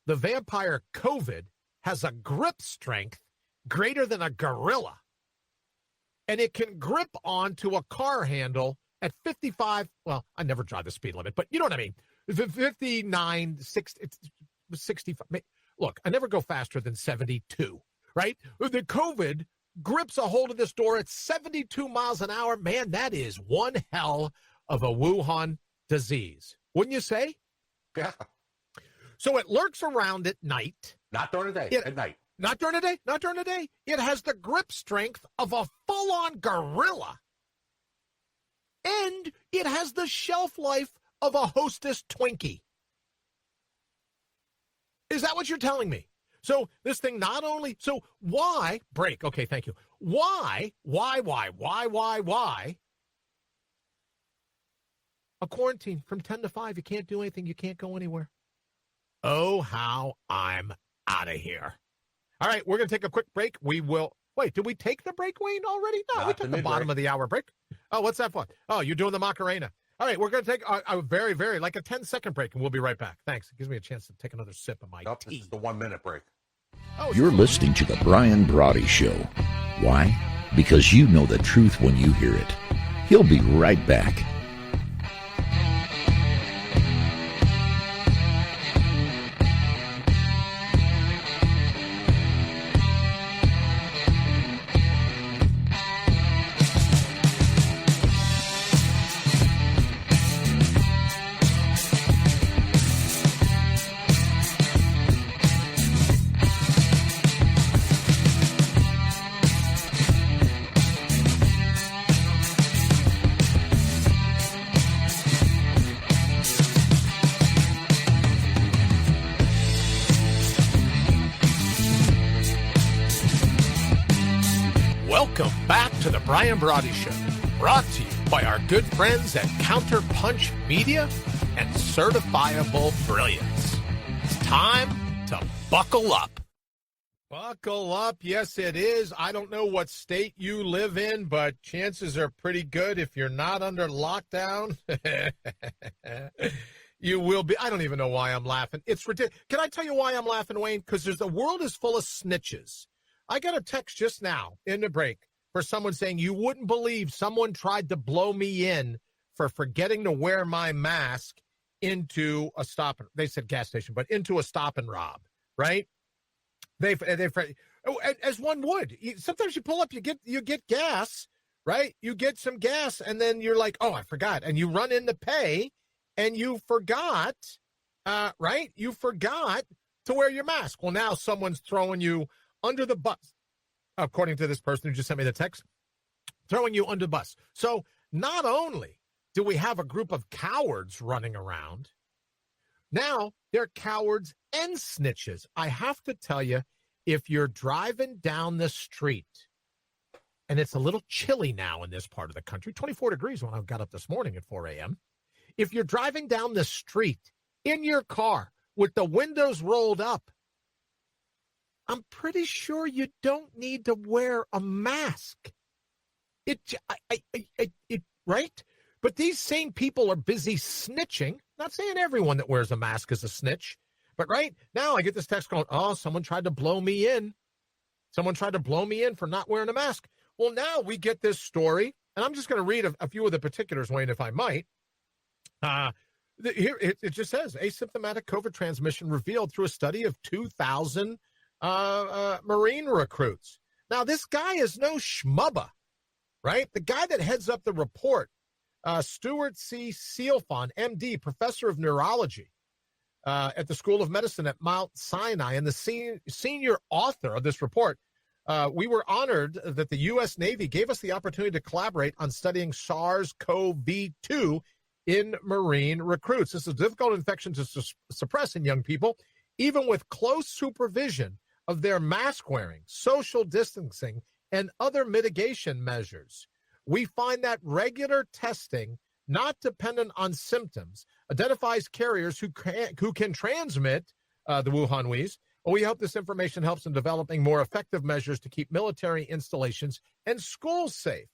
[SPEAKER 1] the vampire COVID has a grip strength greater than a gorilla. And it can grip onto a car handle at 55. Well, I never drive the speed limit, but you know what I mean. 59, 60, 65. Look, I never go faster than 72, right? The COVID grips a hold of this door at 72 miles an hour. Man, that is one hell of a Wuhan disease. Wouldn't you say?
[SPEAKER 3] Yeah.
[SPEAKER 1] So it lurks around at night.
[SPEAKER 3] Not during the day, at night.
[SPEAKER 1] Not during the day. Not during the day. It has the grip strength of a full-on gorilla. And it has the shelf life of a Hostess Twinkie. Is that what you're telling me? So this thing not only... So why... Break. Okay, thank you. Why? A quarantine from 10 to 5. You can't do anything. You can't go anywhere. Oh, how I'm out of here. All right, we're going to take a quick break. We will... Wait, did we take the break, Wayne, already? No, we took the bottom of the hour break. Oh, what's that for? Oh, you're doing the Macarena. All right, we're going to take a very, very, like a 10-second break, and we'll be right back. Thanks. It gives me a chance to take another sip of my tea.
[SPEAKER 3] This is the 1-minute break.
[SPEAKER 1] Oh,
[SPEAKER 2] You're listening to The Brian Brawdy Show. Why? Because you know the truth when you hear it. He'll be right back.
[SPEAKER 1] Welcome back to the Brian Brawdy Show, brought to you by our good friends at Counterpunch Media and Certifiable Brilliance. It's time to buckle up. Buckle up. Yes, it is. I don't know what state you live in, but chances are pretty good if you're not under lockdown. You will be. I don't even know why I'm laughing. It's ridiculous. Can I tell you why I'm laughing, Wayne? Because the world is full of snitches. I got a text just now in the break for someone saying, you wouldn't believe someone tried to blow me in for forgetting to wear my mask into a stop. They said gas station, but into a stop and rob, right? They've as one would. Sometimes you pull up, you get gas, right? You get some gas, and then you're like, oh, I forgot. And you run in to pay, and you forgot, right? You forgot to wear your mask. Well, now someone's throwing you under the bus, according to this person who just sent me the text, throwing you under the bus. So not only do we have a group of cowards running around, now they're cowards and snitches. I have to tell you, if you're driving down the street, and it's a little chilly now in this part of the country, 24 degrees when I got up this morning at 4 a.m., if you're driving down the street in your car with the windows rolled up, I'm pretty sure you don't need to wear a mask. Right? But these same people are busy snitching. Not saying everyone that wears a mask is a snitch, but right now I get this text going, oh, someone tried to blow me in. Someone tried to blow me in for not wearing a mask. Well, now we get this story, and I'm just going to read a few of the particulars, Wayne, if I might. Here it just says asymptomatic COVID transmission revealed through a study of 2,000 Marine recruits. Now, this guy is no schmubba, right? The guy that heads up the report, Stuart C. Sealfon, MD, professor of neurology at the School of Medicine at Mount Sinai, and the senior author of this report. We were honored that the U.S. Navy gave us the opportunity to collaborate on studying SARS-CoV-2 in Marine recruits. This is a difficult infection to suppress in young people, even with close supervision of their mask wearing, social distancing, and other mitigation measures. We find that regular testing, not dependent on symptoms, identifies carriers who can transmit the Wuhanese. We hope this information helps in developing more effective measures to keep military installations and schools safe.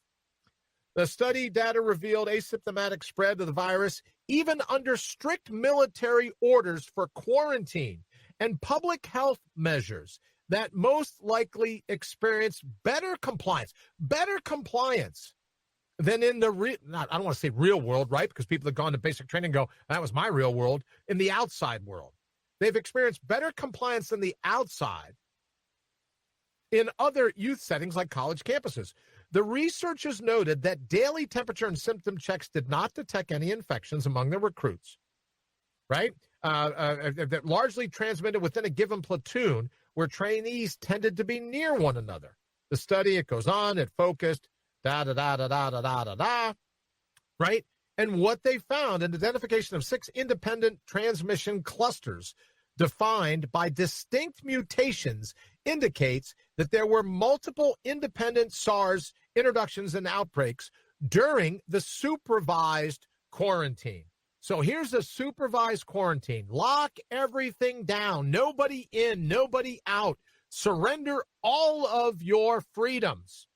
[SPEAKER 1] The study data revealed asymptomatic spread of the virus even under strict military orders for quarantine and public health measures that most likely experienced better compliance than in the I don't want to say real world, right? Because people have gone to basic training and go, that was my real world, in the outside world. They've experienced better compliance than the outside in other youth settings like college campuses. The researchers noted that daily temperature and symptom checks did not detect any infections among the recruits, right? That largely transmitted within a given platoon where trainees tended to be near one another. The study, it goes on, it focused, right? And what they found, an identification of 6 independent transmission clusters defined by distinct mutations, indicates that there were multiple independent SARS introductions and outbreaks during the supervised quarantine. So here's a supervised quarantine. Lock everything down. Nobody in, nobody out. Surrender all of your freedoms.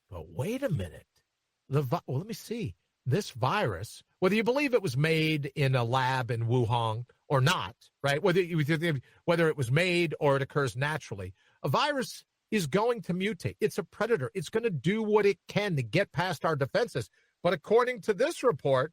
[SPEAKER 1] But wait a minute. Well, let me see. This virus, whether you believe it was made in a lab in Wuhan or not, right? Whether it was made or it occurs naturally, a virus is going to mutate. It's a predator. It's going to do what it can to get past our defenses. But according to this report,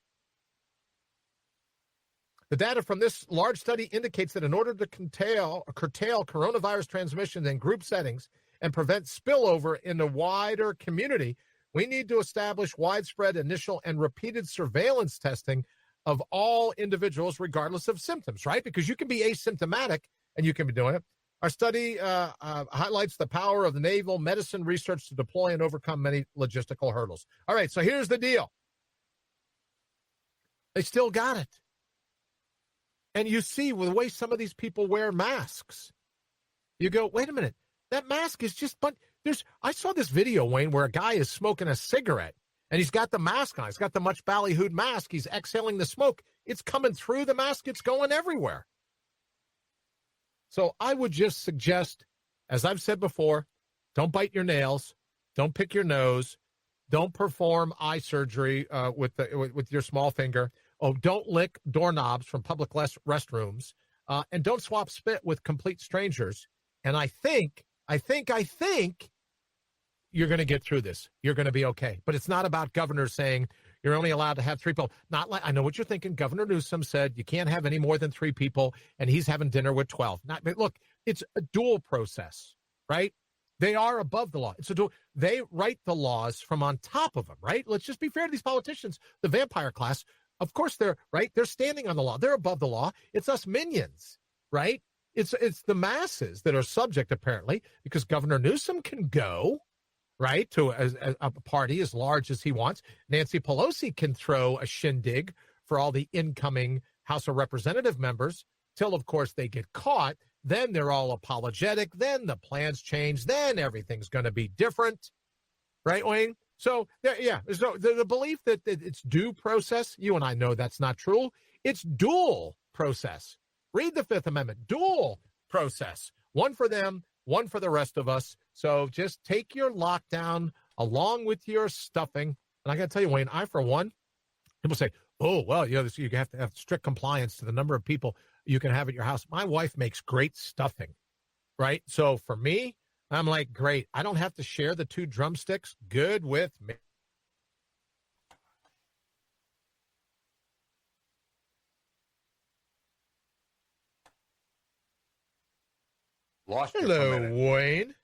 [SPEAKER 1] the data from this large study indicates that in order to curtail coronavirus transmission in group settings and prevent spillover in the wider community, we need to establish widespread initial and repeated surveillance testing of all individuals regardless of symptoms, right? Because you can be asymptomatic and you can be doing it. Our study highlights the power of the naval medicine research to deploy and overcome many logistical hurdles. All right, so here's the deal. They still got it. And you see the way some of these people wear masks. You go, wait a minute, that mask is just, but I saw this video, Wayne, where a guy is smoking a cigarette, and he's got the mask on. He's got the much ballyhooed mask. He's exhaling the smoke. It's coming through the mask. It's going everywhere. So I would just suggest, as I've said before, don't bite your nails. Don't pick your nose. Don't perform eye surgery with your small finger. Oh, don't lick doorknobs from public restrooms. And don't swap spit with complete strangers. And I think you're going to get through this. You're going to be okay. But it's not about governors saying you're only allowed to have 3 people. Not like, I know what you're thinking. Governor Newsom said you can't have any more than 3 people, and he's having dinner with 12. But look, it's a dual process, right? They are above the law. It's a dual. They write the laws from on top of them, right? Let's just be fair to these politicians. The vampire class, of course, they're right. They're standing on the law. They're above the law. It's us minions, right? It's the masses that are subject, apparently, because Governor Newsom can go, right, to a party as large as he wants. Nancy Pelosi can throw a shindig for all the incoming House of Representative members till, of course, they get caught. Then they're all apologetic. Then the plans change. Then everything's going to be different, right, Wayne? So, yeah, so the belief that it's due process, you and I know that's not true. It's dual process. Read the Fifth Amendment. Dual process. One for them, one for the rest of us. So just take your lockdown along with your stuffing. And I got to tell you, Wayne, I, for one, people say, oh, well, you have to have strict compliance to the number of people you can have at your house. My wife makes great stuffing, right? So for me, I'm like, great. I don't have to share the 2 drumsticks. Good with me.
[SPEAKER 3] Lost you for a
[SPEAKER 1] Hello,
[SPEAKER 3] minute.
[SPEAKER 1] Wayne.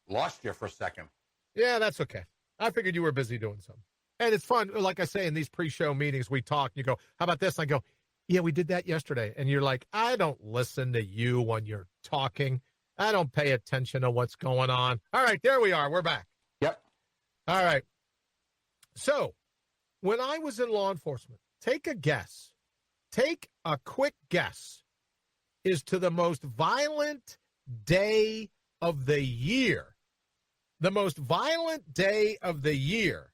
[SPEAKER 3] Lost you for a second.
[SPEAKER 1] Yeah, that's okay. I figured you were busy doing something. And it's fun. Like I say, in these pre-show meetings, we talk. You go, how about this? And I go, yeah, we did that yesterday. And you're like, I don't listen to you when you're talking. I don't pay attention to what's going on. All right, there we are. We're back.
[SPEAKER 3] Yep.
[SPEAKER 1] All right. So when I was in law enforcement, take a guess. Take a quick guess as to the most violent day of the year. The most violent day of the year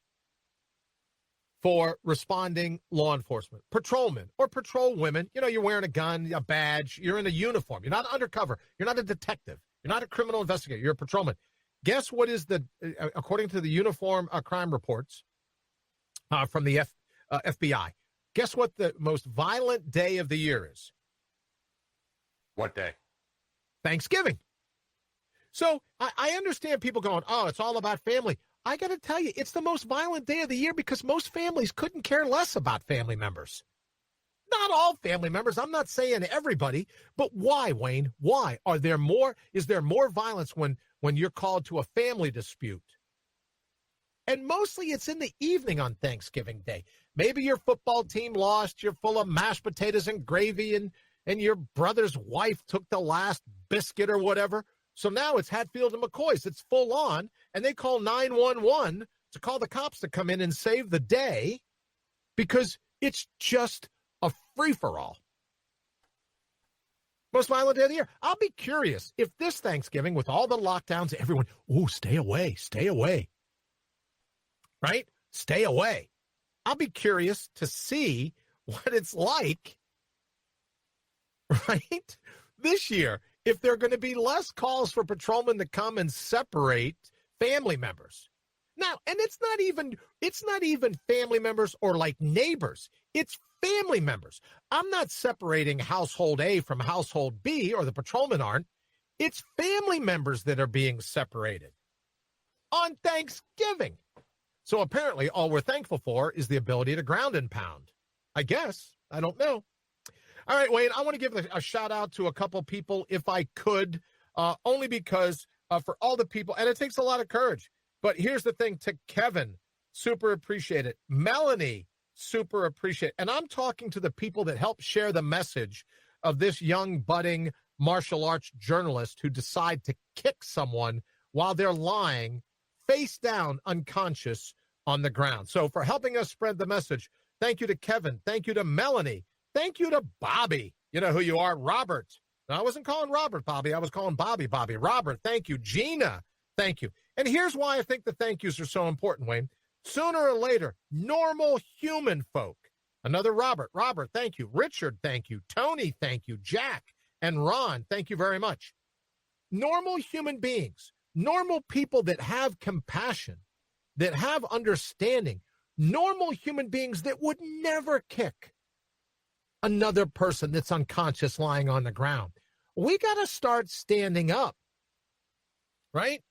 [SPEAKER 1] for responding law enforcement. Patrolmen or patrol women. You know, you're wearing a gun, a badge. You're in a uniform. You're not undercover. You're not a detective. You're not a criminal investigator. You're a patrolman. Guess what is according to the uniform crime reports from the FBI, guess what the most violent day of the year is?
[SPEAKER 3] What day?
[SPEAKER 1] Thanksgiving. So I understand people going, oh, it's all about family. I got to tell you, it's the most violent day of the year because most families couldn't care less about family members. Not all family members. I'm not saying everybody, but why, Wayne? Why? Is there more violence when you're called to a family dispute? And mostly it's in the evening on Thanksgiving Day. Maybe your football team lost. You're full of mashed potatoes and gravy, and your brother's wife took the last biscuit or whatever. So now it's Hatfield and McCoy's. It's full on, and they call 911 to call the cops to come in and save the day because it's just a free-for-all. Most violent day of the year. I'll be curious if this Thanksgiving, with all the lockdowns, everyone, stay away, right? Stay away. I'll be curious to see what it's like, right, this year. If there are going to be less calls for patrolmen to come and separate family members. Now, and it's not even family members or like neighbors. It's family members. I'm not separating household A from household B, or the patrolmen aren't. It's family members that are being separated on Thanksgiving. So apparently all we're thankful for is the ability to ground and pound. I guess. I don't know. All right, Wayne, I want to give a shout out to a couple people if I could, only because for all the people, and it takes a lot of courage. But here's the thing, to Kevin, super appreciate it. Melanie, super appreciate it. And I'm talking to the people that help share the message of this young budding martial arts journalist who decide to kick someone while they're lying face down unconscious on the ground. So for helping us spread the message, thank you to Kevin. Thank you to Melanie. Thank you to Bobby. You know who you are, Robert. Now, I wasn't calling Robert Bobby. I was calling Bobby. Robert, thank you. Gina, thank you. And here's why I think the thank yous are so important, Wayne. Sooner or later, normal human folk, another Robert, thank you. Richard, thank you. Tony, thank you. Jack and Ron, thank you very much. Normal human beings, normal people that have compassion, that have understanding, normal human beings that would never kick another person that's unconscious lying on the ground. We got to start standing up, right?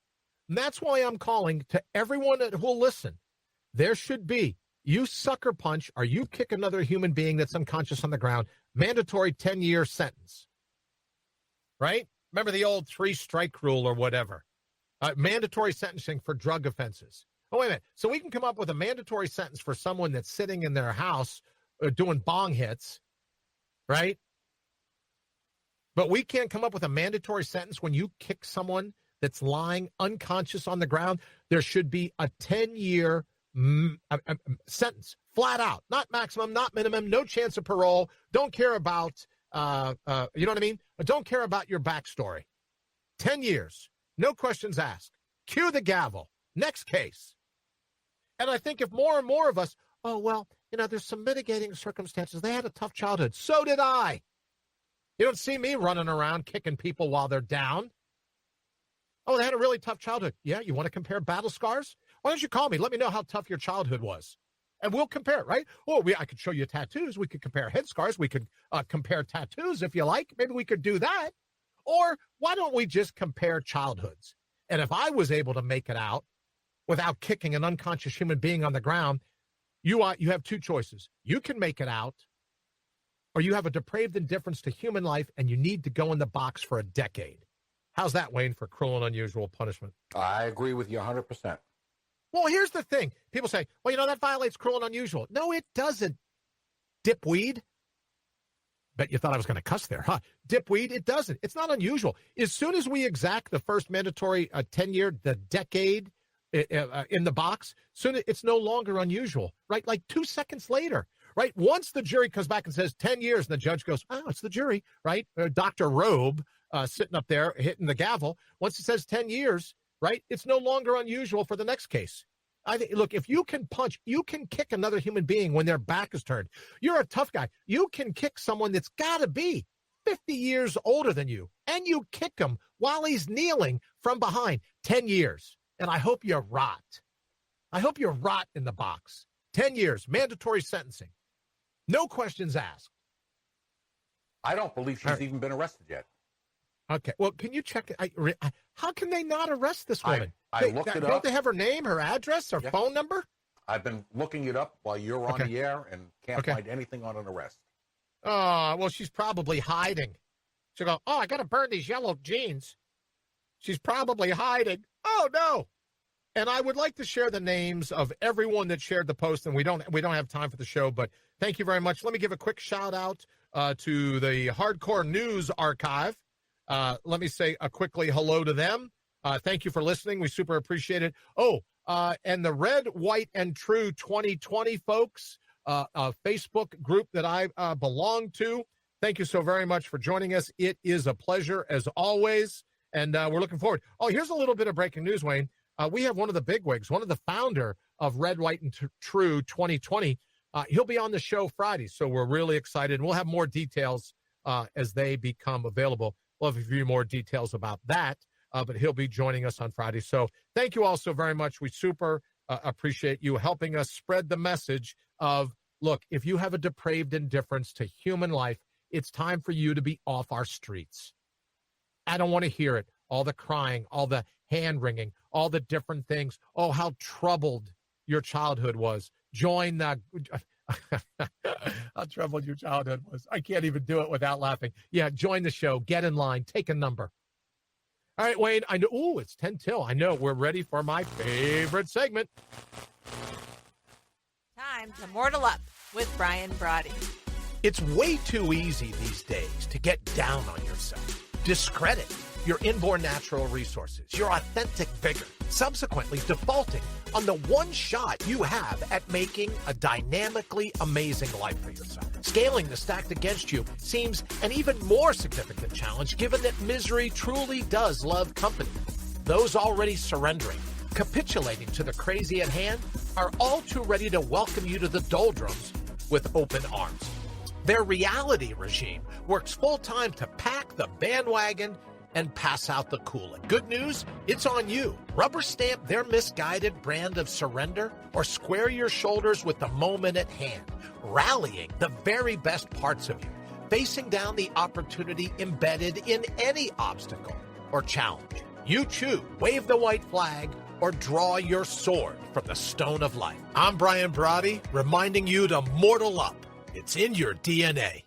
[SPEAKER 1] And that's why I'm calling to everyone that will listen. There should be, you sucker punch or you kick another human being that's unconscious on the ground, mandatory 10-year sentence, right? Remember the old 3-strike rule or whatever. Mandatory sentencing for drug offenses. Oh, wait a minute. So we can come up with a mandatory sentence for someone that's sitting in their house doing bong hits, right? But we can't come up with a mandatory sentence when you kick someone that's lying unconscious on the ground. There should be a 10-year sentence, flat out, not maximum, not minimum, no chance of parole. Don't care about, you know what I mean? Don't care about your backstory. 10 years, no questions asked. Cue the gavel. Next case. And I think if more and more of us, oh, well, you know, there's some mitigating circumstances. They had a tough childhood. So did I. You don't see me running around kicking people while they're down. Oh, they had a really tough childhood. Yeah, you want to compare battle scars? Why don't you call me? Let me know how tough your childhood was. And we'll compare it, right? Oh, I could show you tattoos. We could compare head scars. We could compare tattoos if you like. Maybe we could do that. Or why don't we just compare childhoods? And if I was able to make it out without kicking an unconscious human being on the ground, you have two choices. You can make it out, or you have a depraved indifference to human life, and you need to go in the box for a decade. How's that, Wayne, for cruel and unusual punishment?
[SPEAKER 3] I agree with you 100%.
[SPEAKER 1] Well, here's the thing. People say, well, you know, that violates cruel and unusual. No, it doesn't, dipweed. Bet you thought I was going to cuss there, huh? Dipweed, it doesn't. It's not unusual. As soon as we exact the first mandatory 10-year, the decade in the box, soon it's no longer unusual, right? Like 2 seconds later, right? Once the jury comes back and says 10 years, and the judge goes, oh, it's the jury, right? Dr. Robe sitting up there hitting the gavel. Once it says 10 years, right? It's no longer unusual for the next case. I think, look, if you can punch, you can kick another human being when their back is turned. You're a tough guy. You can kick someone that's got to be 50 years older than you, and you kick him while he's kneeling from behind. 10 years. And I hope you rot. I hope you rot in the box. 10 years, mandatory sentencing. No questions asked.
[SPEAKER 3] I don't believe she's even been arrested yet.
[SPEAKER 1] Okay, well, can you check? How can they not arrest this woman?
[SPEAKER 3] I looked it up.
[SPEAKER 1] Don't they have her name, her address, her phone number?
[SPEAKER 3] I've been looking it up while you're on the air and can't find anything on an arrest.
[SPEAKER 1] Oh, well, she's probably hiding. She'll go, oh, I got to burn these yellow jeans. She's probably hiding. Oh, no. And I would like to share the names of everyone that shared the post, and we don't have time for the show, but thank you very much. Let me give a quick shout-out to the Hardcore News Archive. Let me say quickly hello to them. Thank you for listening. We super appreciate it. Oh, and the Red, White, and True 2020 folks, a Facebook group that I belong to. Thank you so very much for joining us. It is a pleasure, as always, and we're looking forward. Oh, here's a little bit of breaking news, Wayne. We have one of the bigwigs, one of the founder of Red, White, and True 2020. He'll be on the show Friday, so we're really excited. We'll have more details as they become available. We'll have a few more details about that, but he'll be joining us on Friday. So thank you all so very much. We super appreciate you helping us spread the message of, look, if you have a depraved indifference to human life, it's time for you to be off our streets. I don't want to hear it. All the crying, all the hand-wringing, all the different things. Oh, how troubled your childhood was. Join the... how troubled your childhood was. I can't even do it without laughing. Yeah, join the show. Get in line. Take a number. All right, Wayne, I know. Ooh, it's 10 till. I know. We're ready for my favorite segment.
[SPEAKER 4] Time to mortal up with Brian Brawdy.
[SPEAKER 1] It's way too easy these days to get down on yourself, discredit your inborn natural resources, your authentic vigor, subsequently defaulting on the one shot you have at making a dynamically amazing life for yourself. Scaling the stacked against you seems an even more significant challenge given that misery truly does love company. Those already surrendering capitulating to the crazy at hand, are all too ready to welcome you to the doldrums with open arms. Their reality regime works full-time to pack the bandwagon and pass out the coolant. Good news, it's on you. Rubber stamp their misguided brand of surrender or square your shoulders with the moment at hand, rallying the very best parts of you, facing down the opportunity embedded in any obstacle or challenge. You choose, wave the white flag, or draw your sword from the stone of life. I'm Brian Brawdy, reminding you to mortal up. It's in your DNA.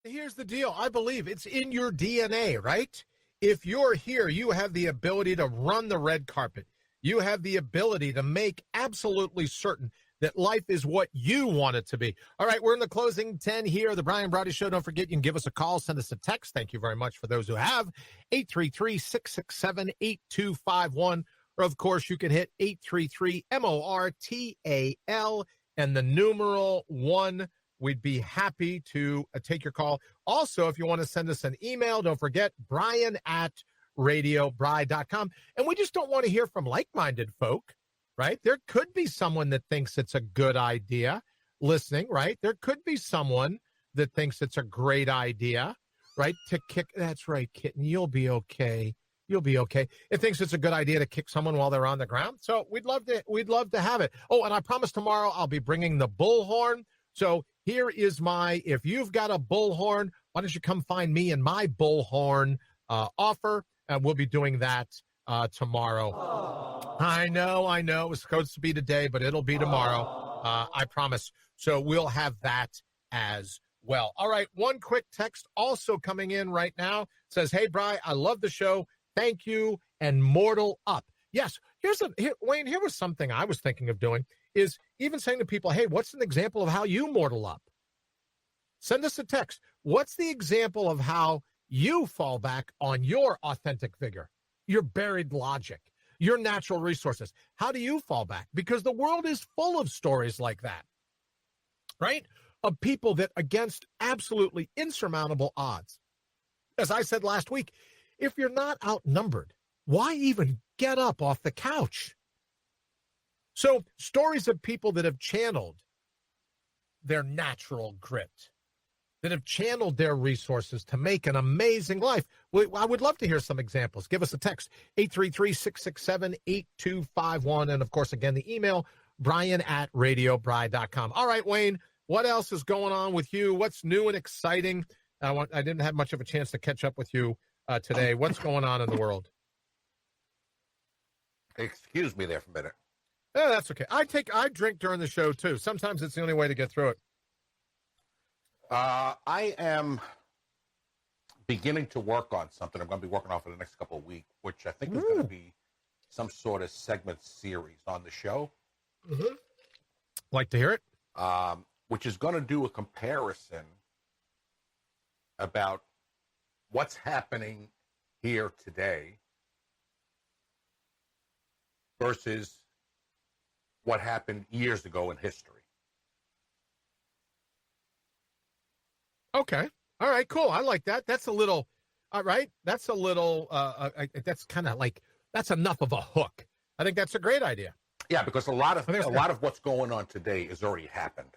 [SPEAKER 1] Here's the deal. I believe it's in your DNA, right? If you're here, you have the ability to run the red carpet. You have the ability to make absolutely certain that life is what you want it to be. All right, we're in the closing 10 here. The Brian Brawdy Show. Don't forget, you can give us a call, send us a text. Thank you very much for those who have. 833-667-8251. Or, of course, you can hit 833-MORTAL and the numeral 1. We'd be happy to take your call. Also, if you want to send us an email, don't forget, brian@radiobri.com. And we just don't want to hear from like-minded folk, right? There could be someone that thinks it's a good idea listening, right? There could be someone that thinks it's a great idea, right? To kick, that's right, kitten, you'll be okay. You'll be okay. It thinks it's a good idea to kick someone while they're on the ground. So we'd love to have it. Oh, and I promise tomorrow I'll be bringing the bullhorn. So here is if you've got a bullhorn, why don't you come find me and my bullhorn offer, and we'll be doing that tomorrow. Aww. I know. It was supposed to be today, but it'll be tomorrow. I promise. So we'll have that as well. All right. One quick text also coming in right now says, "Hey, Bri, I love the show. Thank you, and mortal up." Yes, Wayne, here was something I was thinking of doing, is even saying to people, hey, what's an example of how you mortal up? Send us a text. What's the example of how you fall back on your authentic vigor, your buried logic, your natural resources? How do you fall back? Because the world is full of stories like that, right? Of people that, against absolutely insurmountable odds. As I said last week, if you're not outnumbered, why even get up off the couch? So stories of people that have channeled their natural grit, that have channeled their resources to make an amazing life. I would love to hear some examples. Give us a text, 833-667-8251. And, of course, again, the email, brian@radiobri.com. All right, Wayne, what else is going on with you? What's new and exciting? I didn't have much of a chance to catch up with you today. What's going on in the world?
[SPEAKER 3] Excuse me there for a minute.
[SPEAKER 1] Oh, that's okay. I drink during the show, too. Sometimes it's the only way to get through it.
[SPEAKER 3] I am beginning to work on something. I'm going to be working on for the next couple of weeks, which I think is going to be some sort of segment series on the show.
[SPEAKER 1] Mm-hmm. Like to hear it?
[SPEAKER 3] Which is going to do a comparison about what's happening here today versus what happened years ago in history.
[SPEAKER 1] Okay. All right, cool. I like that. That's a little, all right. That's a little, that's kind of like, that's enough of a hook. I think that's a great idea.
[SPEAKER 3] Yeah, because a lot of what's going on today has already happened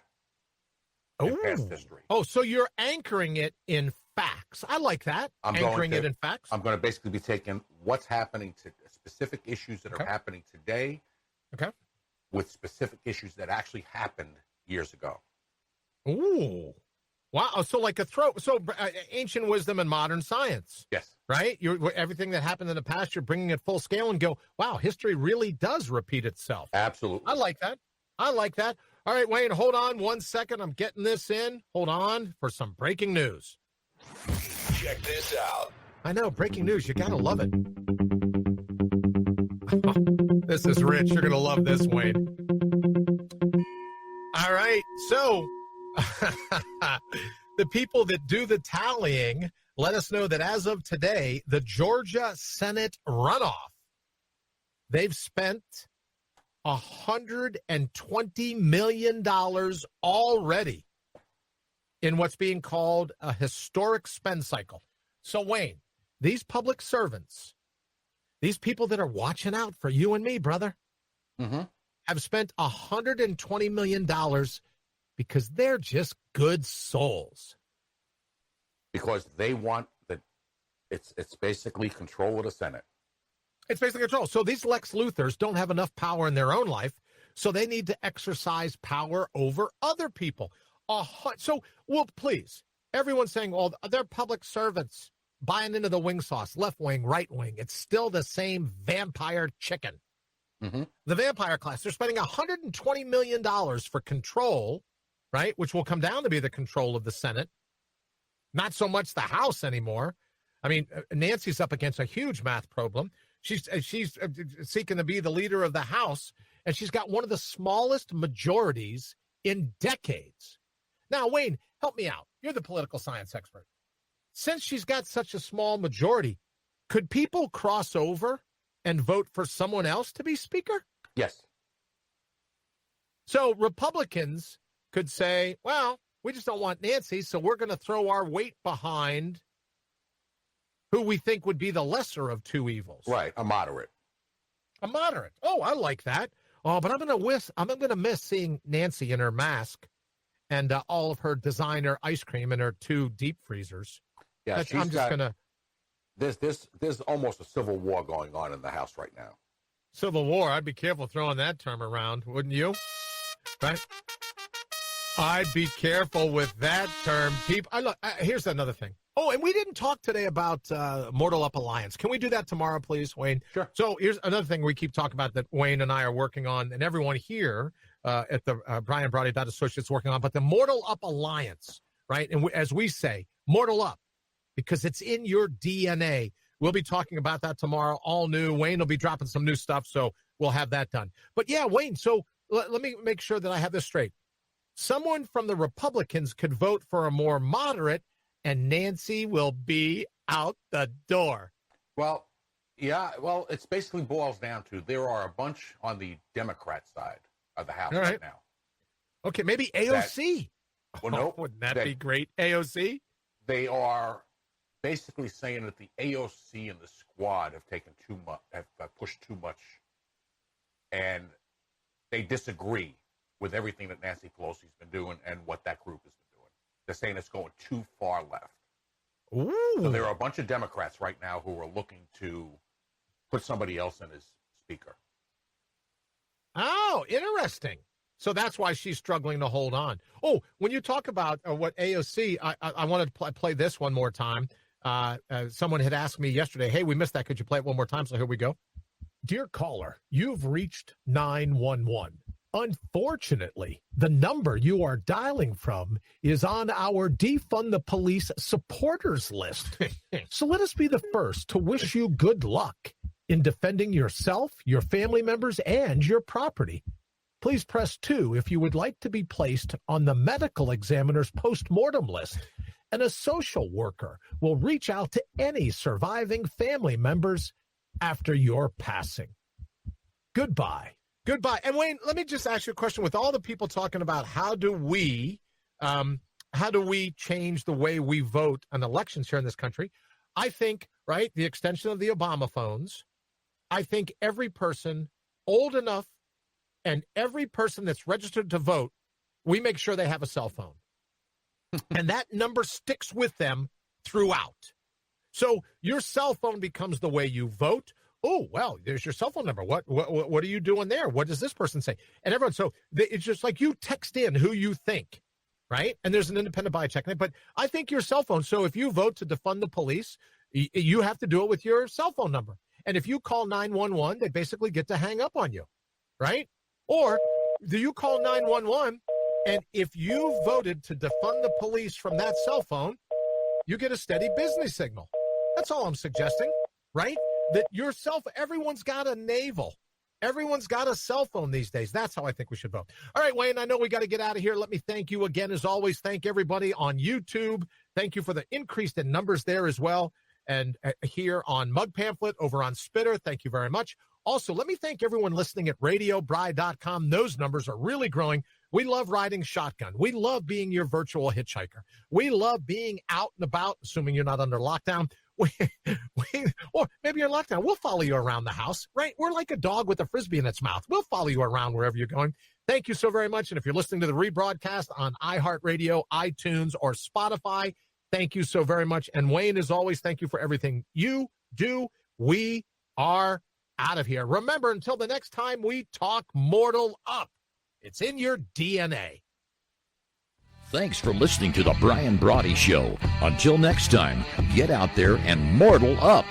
[SPEAKER 3] in past history.
[SPEAKER 1] Oh, so you're anchoring it in facts. I like that. Anchoring it in facts.
[SPEAKER 3] I'm going to basically be taking what's happening to specific issues that are happening today.
[SPEAKER 1] Okay.
[SPEAKER 3] With specific issues that actually happened years ago.
[SPEAKER 1] Ooh. Wow. So like ancient wisdom and modern science.
[SPEAKER 3] Yes.
[SPEAKER 1] Right? Everything that happened in the past, you're bringing it full scale and go, wow, history really does repeat itself.
[SPEAKER 3] Absolutely.
[SPEAKER 1] I like that. All right, Wayne, hold on 1 second. I'm getting this in. Hold on for some breaking news.
[SPEAKER 6] Check this out.
[SPEAKER 1] I know, breaking news. You got to love it. This is rich. You're going to love this, Wayne. All right. So the people that do the tallying let us know that as of today, the Georgia Senate runoff, they've spent $120 million already in what's being called a historic spend cycle. So, Wayne, these public servants, these people that are watching out for you and me, brother, have spent $120 million because they're just good souls.
[SPEAKER 3] Because they want it's basically control of the Senate.
[SPEAKER 1] It's basically control. So these Lex Luthors don't have enough power in their own life, so they need to exercise power over other people. So, well, please, everyone's saying, well, they're public servants buying into the wing sauce, left wing, right wing. It's still the same vampire chicken. The vampire class, they're spending $120 million for control, right, which will come down to be the control of the Senate. Not so much the House anymore. I mean, Nancy's up against a huge math problem. She's seeking to be the leader of the House, and she's got one of the smallest majorities in decades. Now, Wayne, help me out. You're the political science expert. Since she's got such a small majority, could people cross over and vote for someone else to be speaker?
[SPEAKER 3] Yes.
[SPEAKER 1] So Republicans could say, well, we just don't want Nancy, so we're going to throw our weight behind who we think would be the lesser of two evils.
[SPEAKER 3] Right, a moderate.
[SPEAKER 1] A moderate. Oh, I like that. Oh, but I'm going to miss seeing Nancy in her mask and all of her designer ice cream in her 2 deep freezers.
[SPEAKER 3] Yeah,
[SPEAKER 1] I'm just going to.
[SPEAKER 3] There's almost a civil war going on in the House right now.
[SPEAKER 1] Civil war. I'd be careful throwing that term around, wouldn't you? Right? I'd be careful with that term. Here's another thing. Oh, and we didn't talk today about Mortal Up Alliance. Can we do that tomorrow, please, Wayne?
[SPEAKER 3] Sure.
[SPEAKER 1] So here's another thing we keep talking about that Wayne and I are working on, and everyone here at the Brian Brawdy Associates working on, but the Mortal Up Alliance, right? And as we say, Mortal Up, because it's in your DNA. We'll be talking about that tomorrow, all new. Wayne will be dropping some new stuff, so we'll have that done. But yeah, Wayne, so let me make sure that I have this straight. Someone from the Republicans could vote for a more moderate, and Nancy will be out the door.
[SPEAKER 3] Well, yeah. Well, it's basically boils down to there are a bunch on the Democrat side of the House right now.
[SPEAKER 1] Okay, maybe AOC.
[SPEAKER 3] Nope.
[SPEAKER 1] Wouldn't that be great? AOC?
[SPEAKER 3] They are basically saying that the AOC and the squad have taken too much, have pushed too much, and they disagree with everything that Nancy Pelosi's been doing and what that group has been doing. They're saying it's going too far left.
[SPEAKER 1] Ooh.
[SPEAKER 3] So there are a bunch of Democrats right now who are looking to put somebody else in as speaker.
[SPEAKER 1] Oh, interesting. So that's why she's struggling to hold on. Oh, when you talk about what AOC, I wanted to play this one more time. Someone had asked me yesterday, hey, we missed that. Could you play it one more time? So here we go. Dear caller, you've reached 911. Unfortunately, the number you are dialing from is on our Defund the Police supporters list. So let us be the first to wish you good luck in defending yourself, your family members, and your property. Please press 2 if you would like to be placed on the medical examiner's post-mortem list, and a social worker will reach out to any surviving family members after your passing. Goodbye. Goodbye. And Wayne, let me just ask you a question. With all the people talking about how do we change the way we vote on elections here in this country, I think, right, the extension of the Obama phones, I think every person old enough and every person that's registered to vote, we make sure they have a cell phone. And that number sticks with them throughout. So your cell phone becomes the way you vote. Oh, well, there's your cell phone number. What are you doing there? What does this person say? And everyone, so it's just like you text in who you think, right? And there's an independent body checking it. But I think your cell phone, so if you vote to defund the police, you have to do it with your cell phone number. And if you call 911, they basically get to hang up on you, right? Or do you call 911, and if you voted to defund the police from that cell phone, you get a steady business signal. That's all I'm suggesting, right? That everyone's got a navel. Everyone's got a cell phone these days. That's how I think we should vote. All right, Wayne, I know we got to get out of here. Let me thank you again, as always. Thank everybody on YouTube. Thank you for the increase in numbers there as well. And here on Mug Pamphlet, over on Spitter, thank you very much. Also, let me thank everyone listening at RadioBri.com. Those numbers are really growing. We love riding shotgun. We love being your virtual hitchhiker. We love being out and about, assuming you're not under lockdown. Or maybe you're locked down. We'll follow you around the house, right? We're like a dog with a Frisbee in its mouth. We'll follow you around wherever you're going. Thank you so very much. And if you're listening to the rebroadcast on iHeartRadio, iTunes, or Spotify, thank you so very much. And Wayne, as always, thank you for everything you do. We are out of here. Remember, until the next time we talk Mortal Up, it's in your DNA.
[SPEAKER 2] Thanks for listening to the Brian Brawdy Show. Until next time, get out there and mortal up.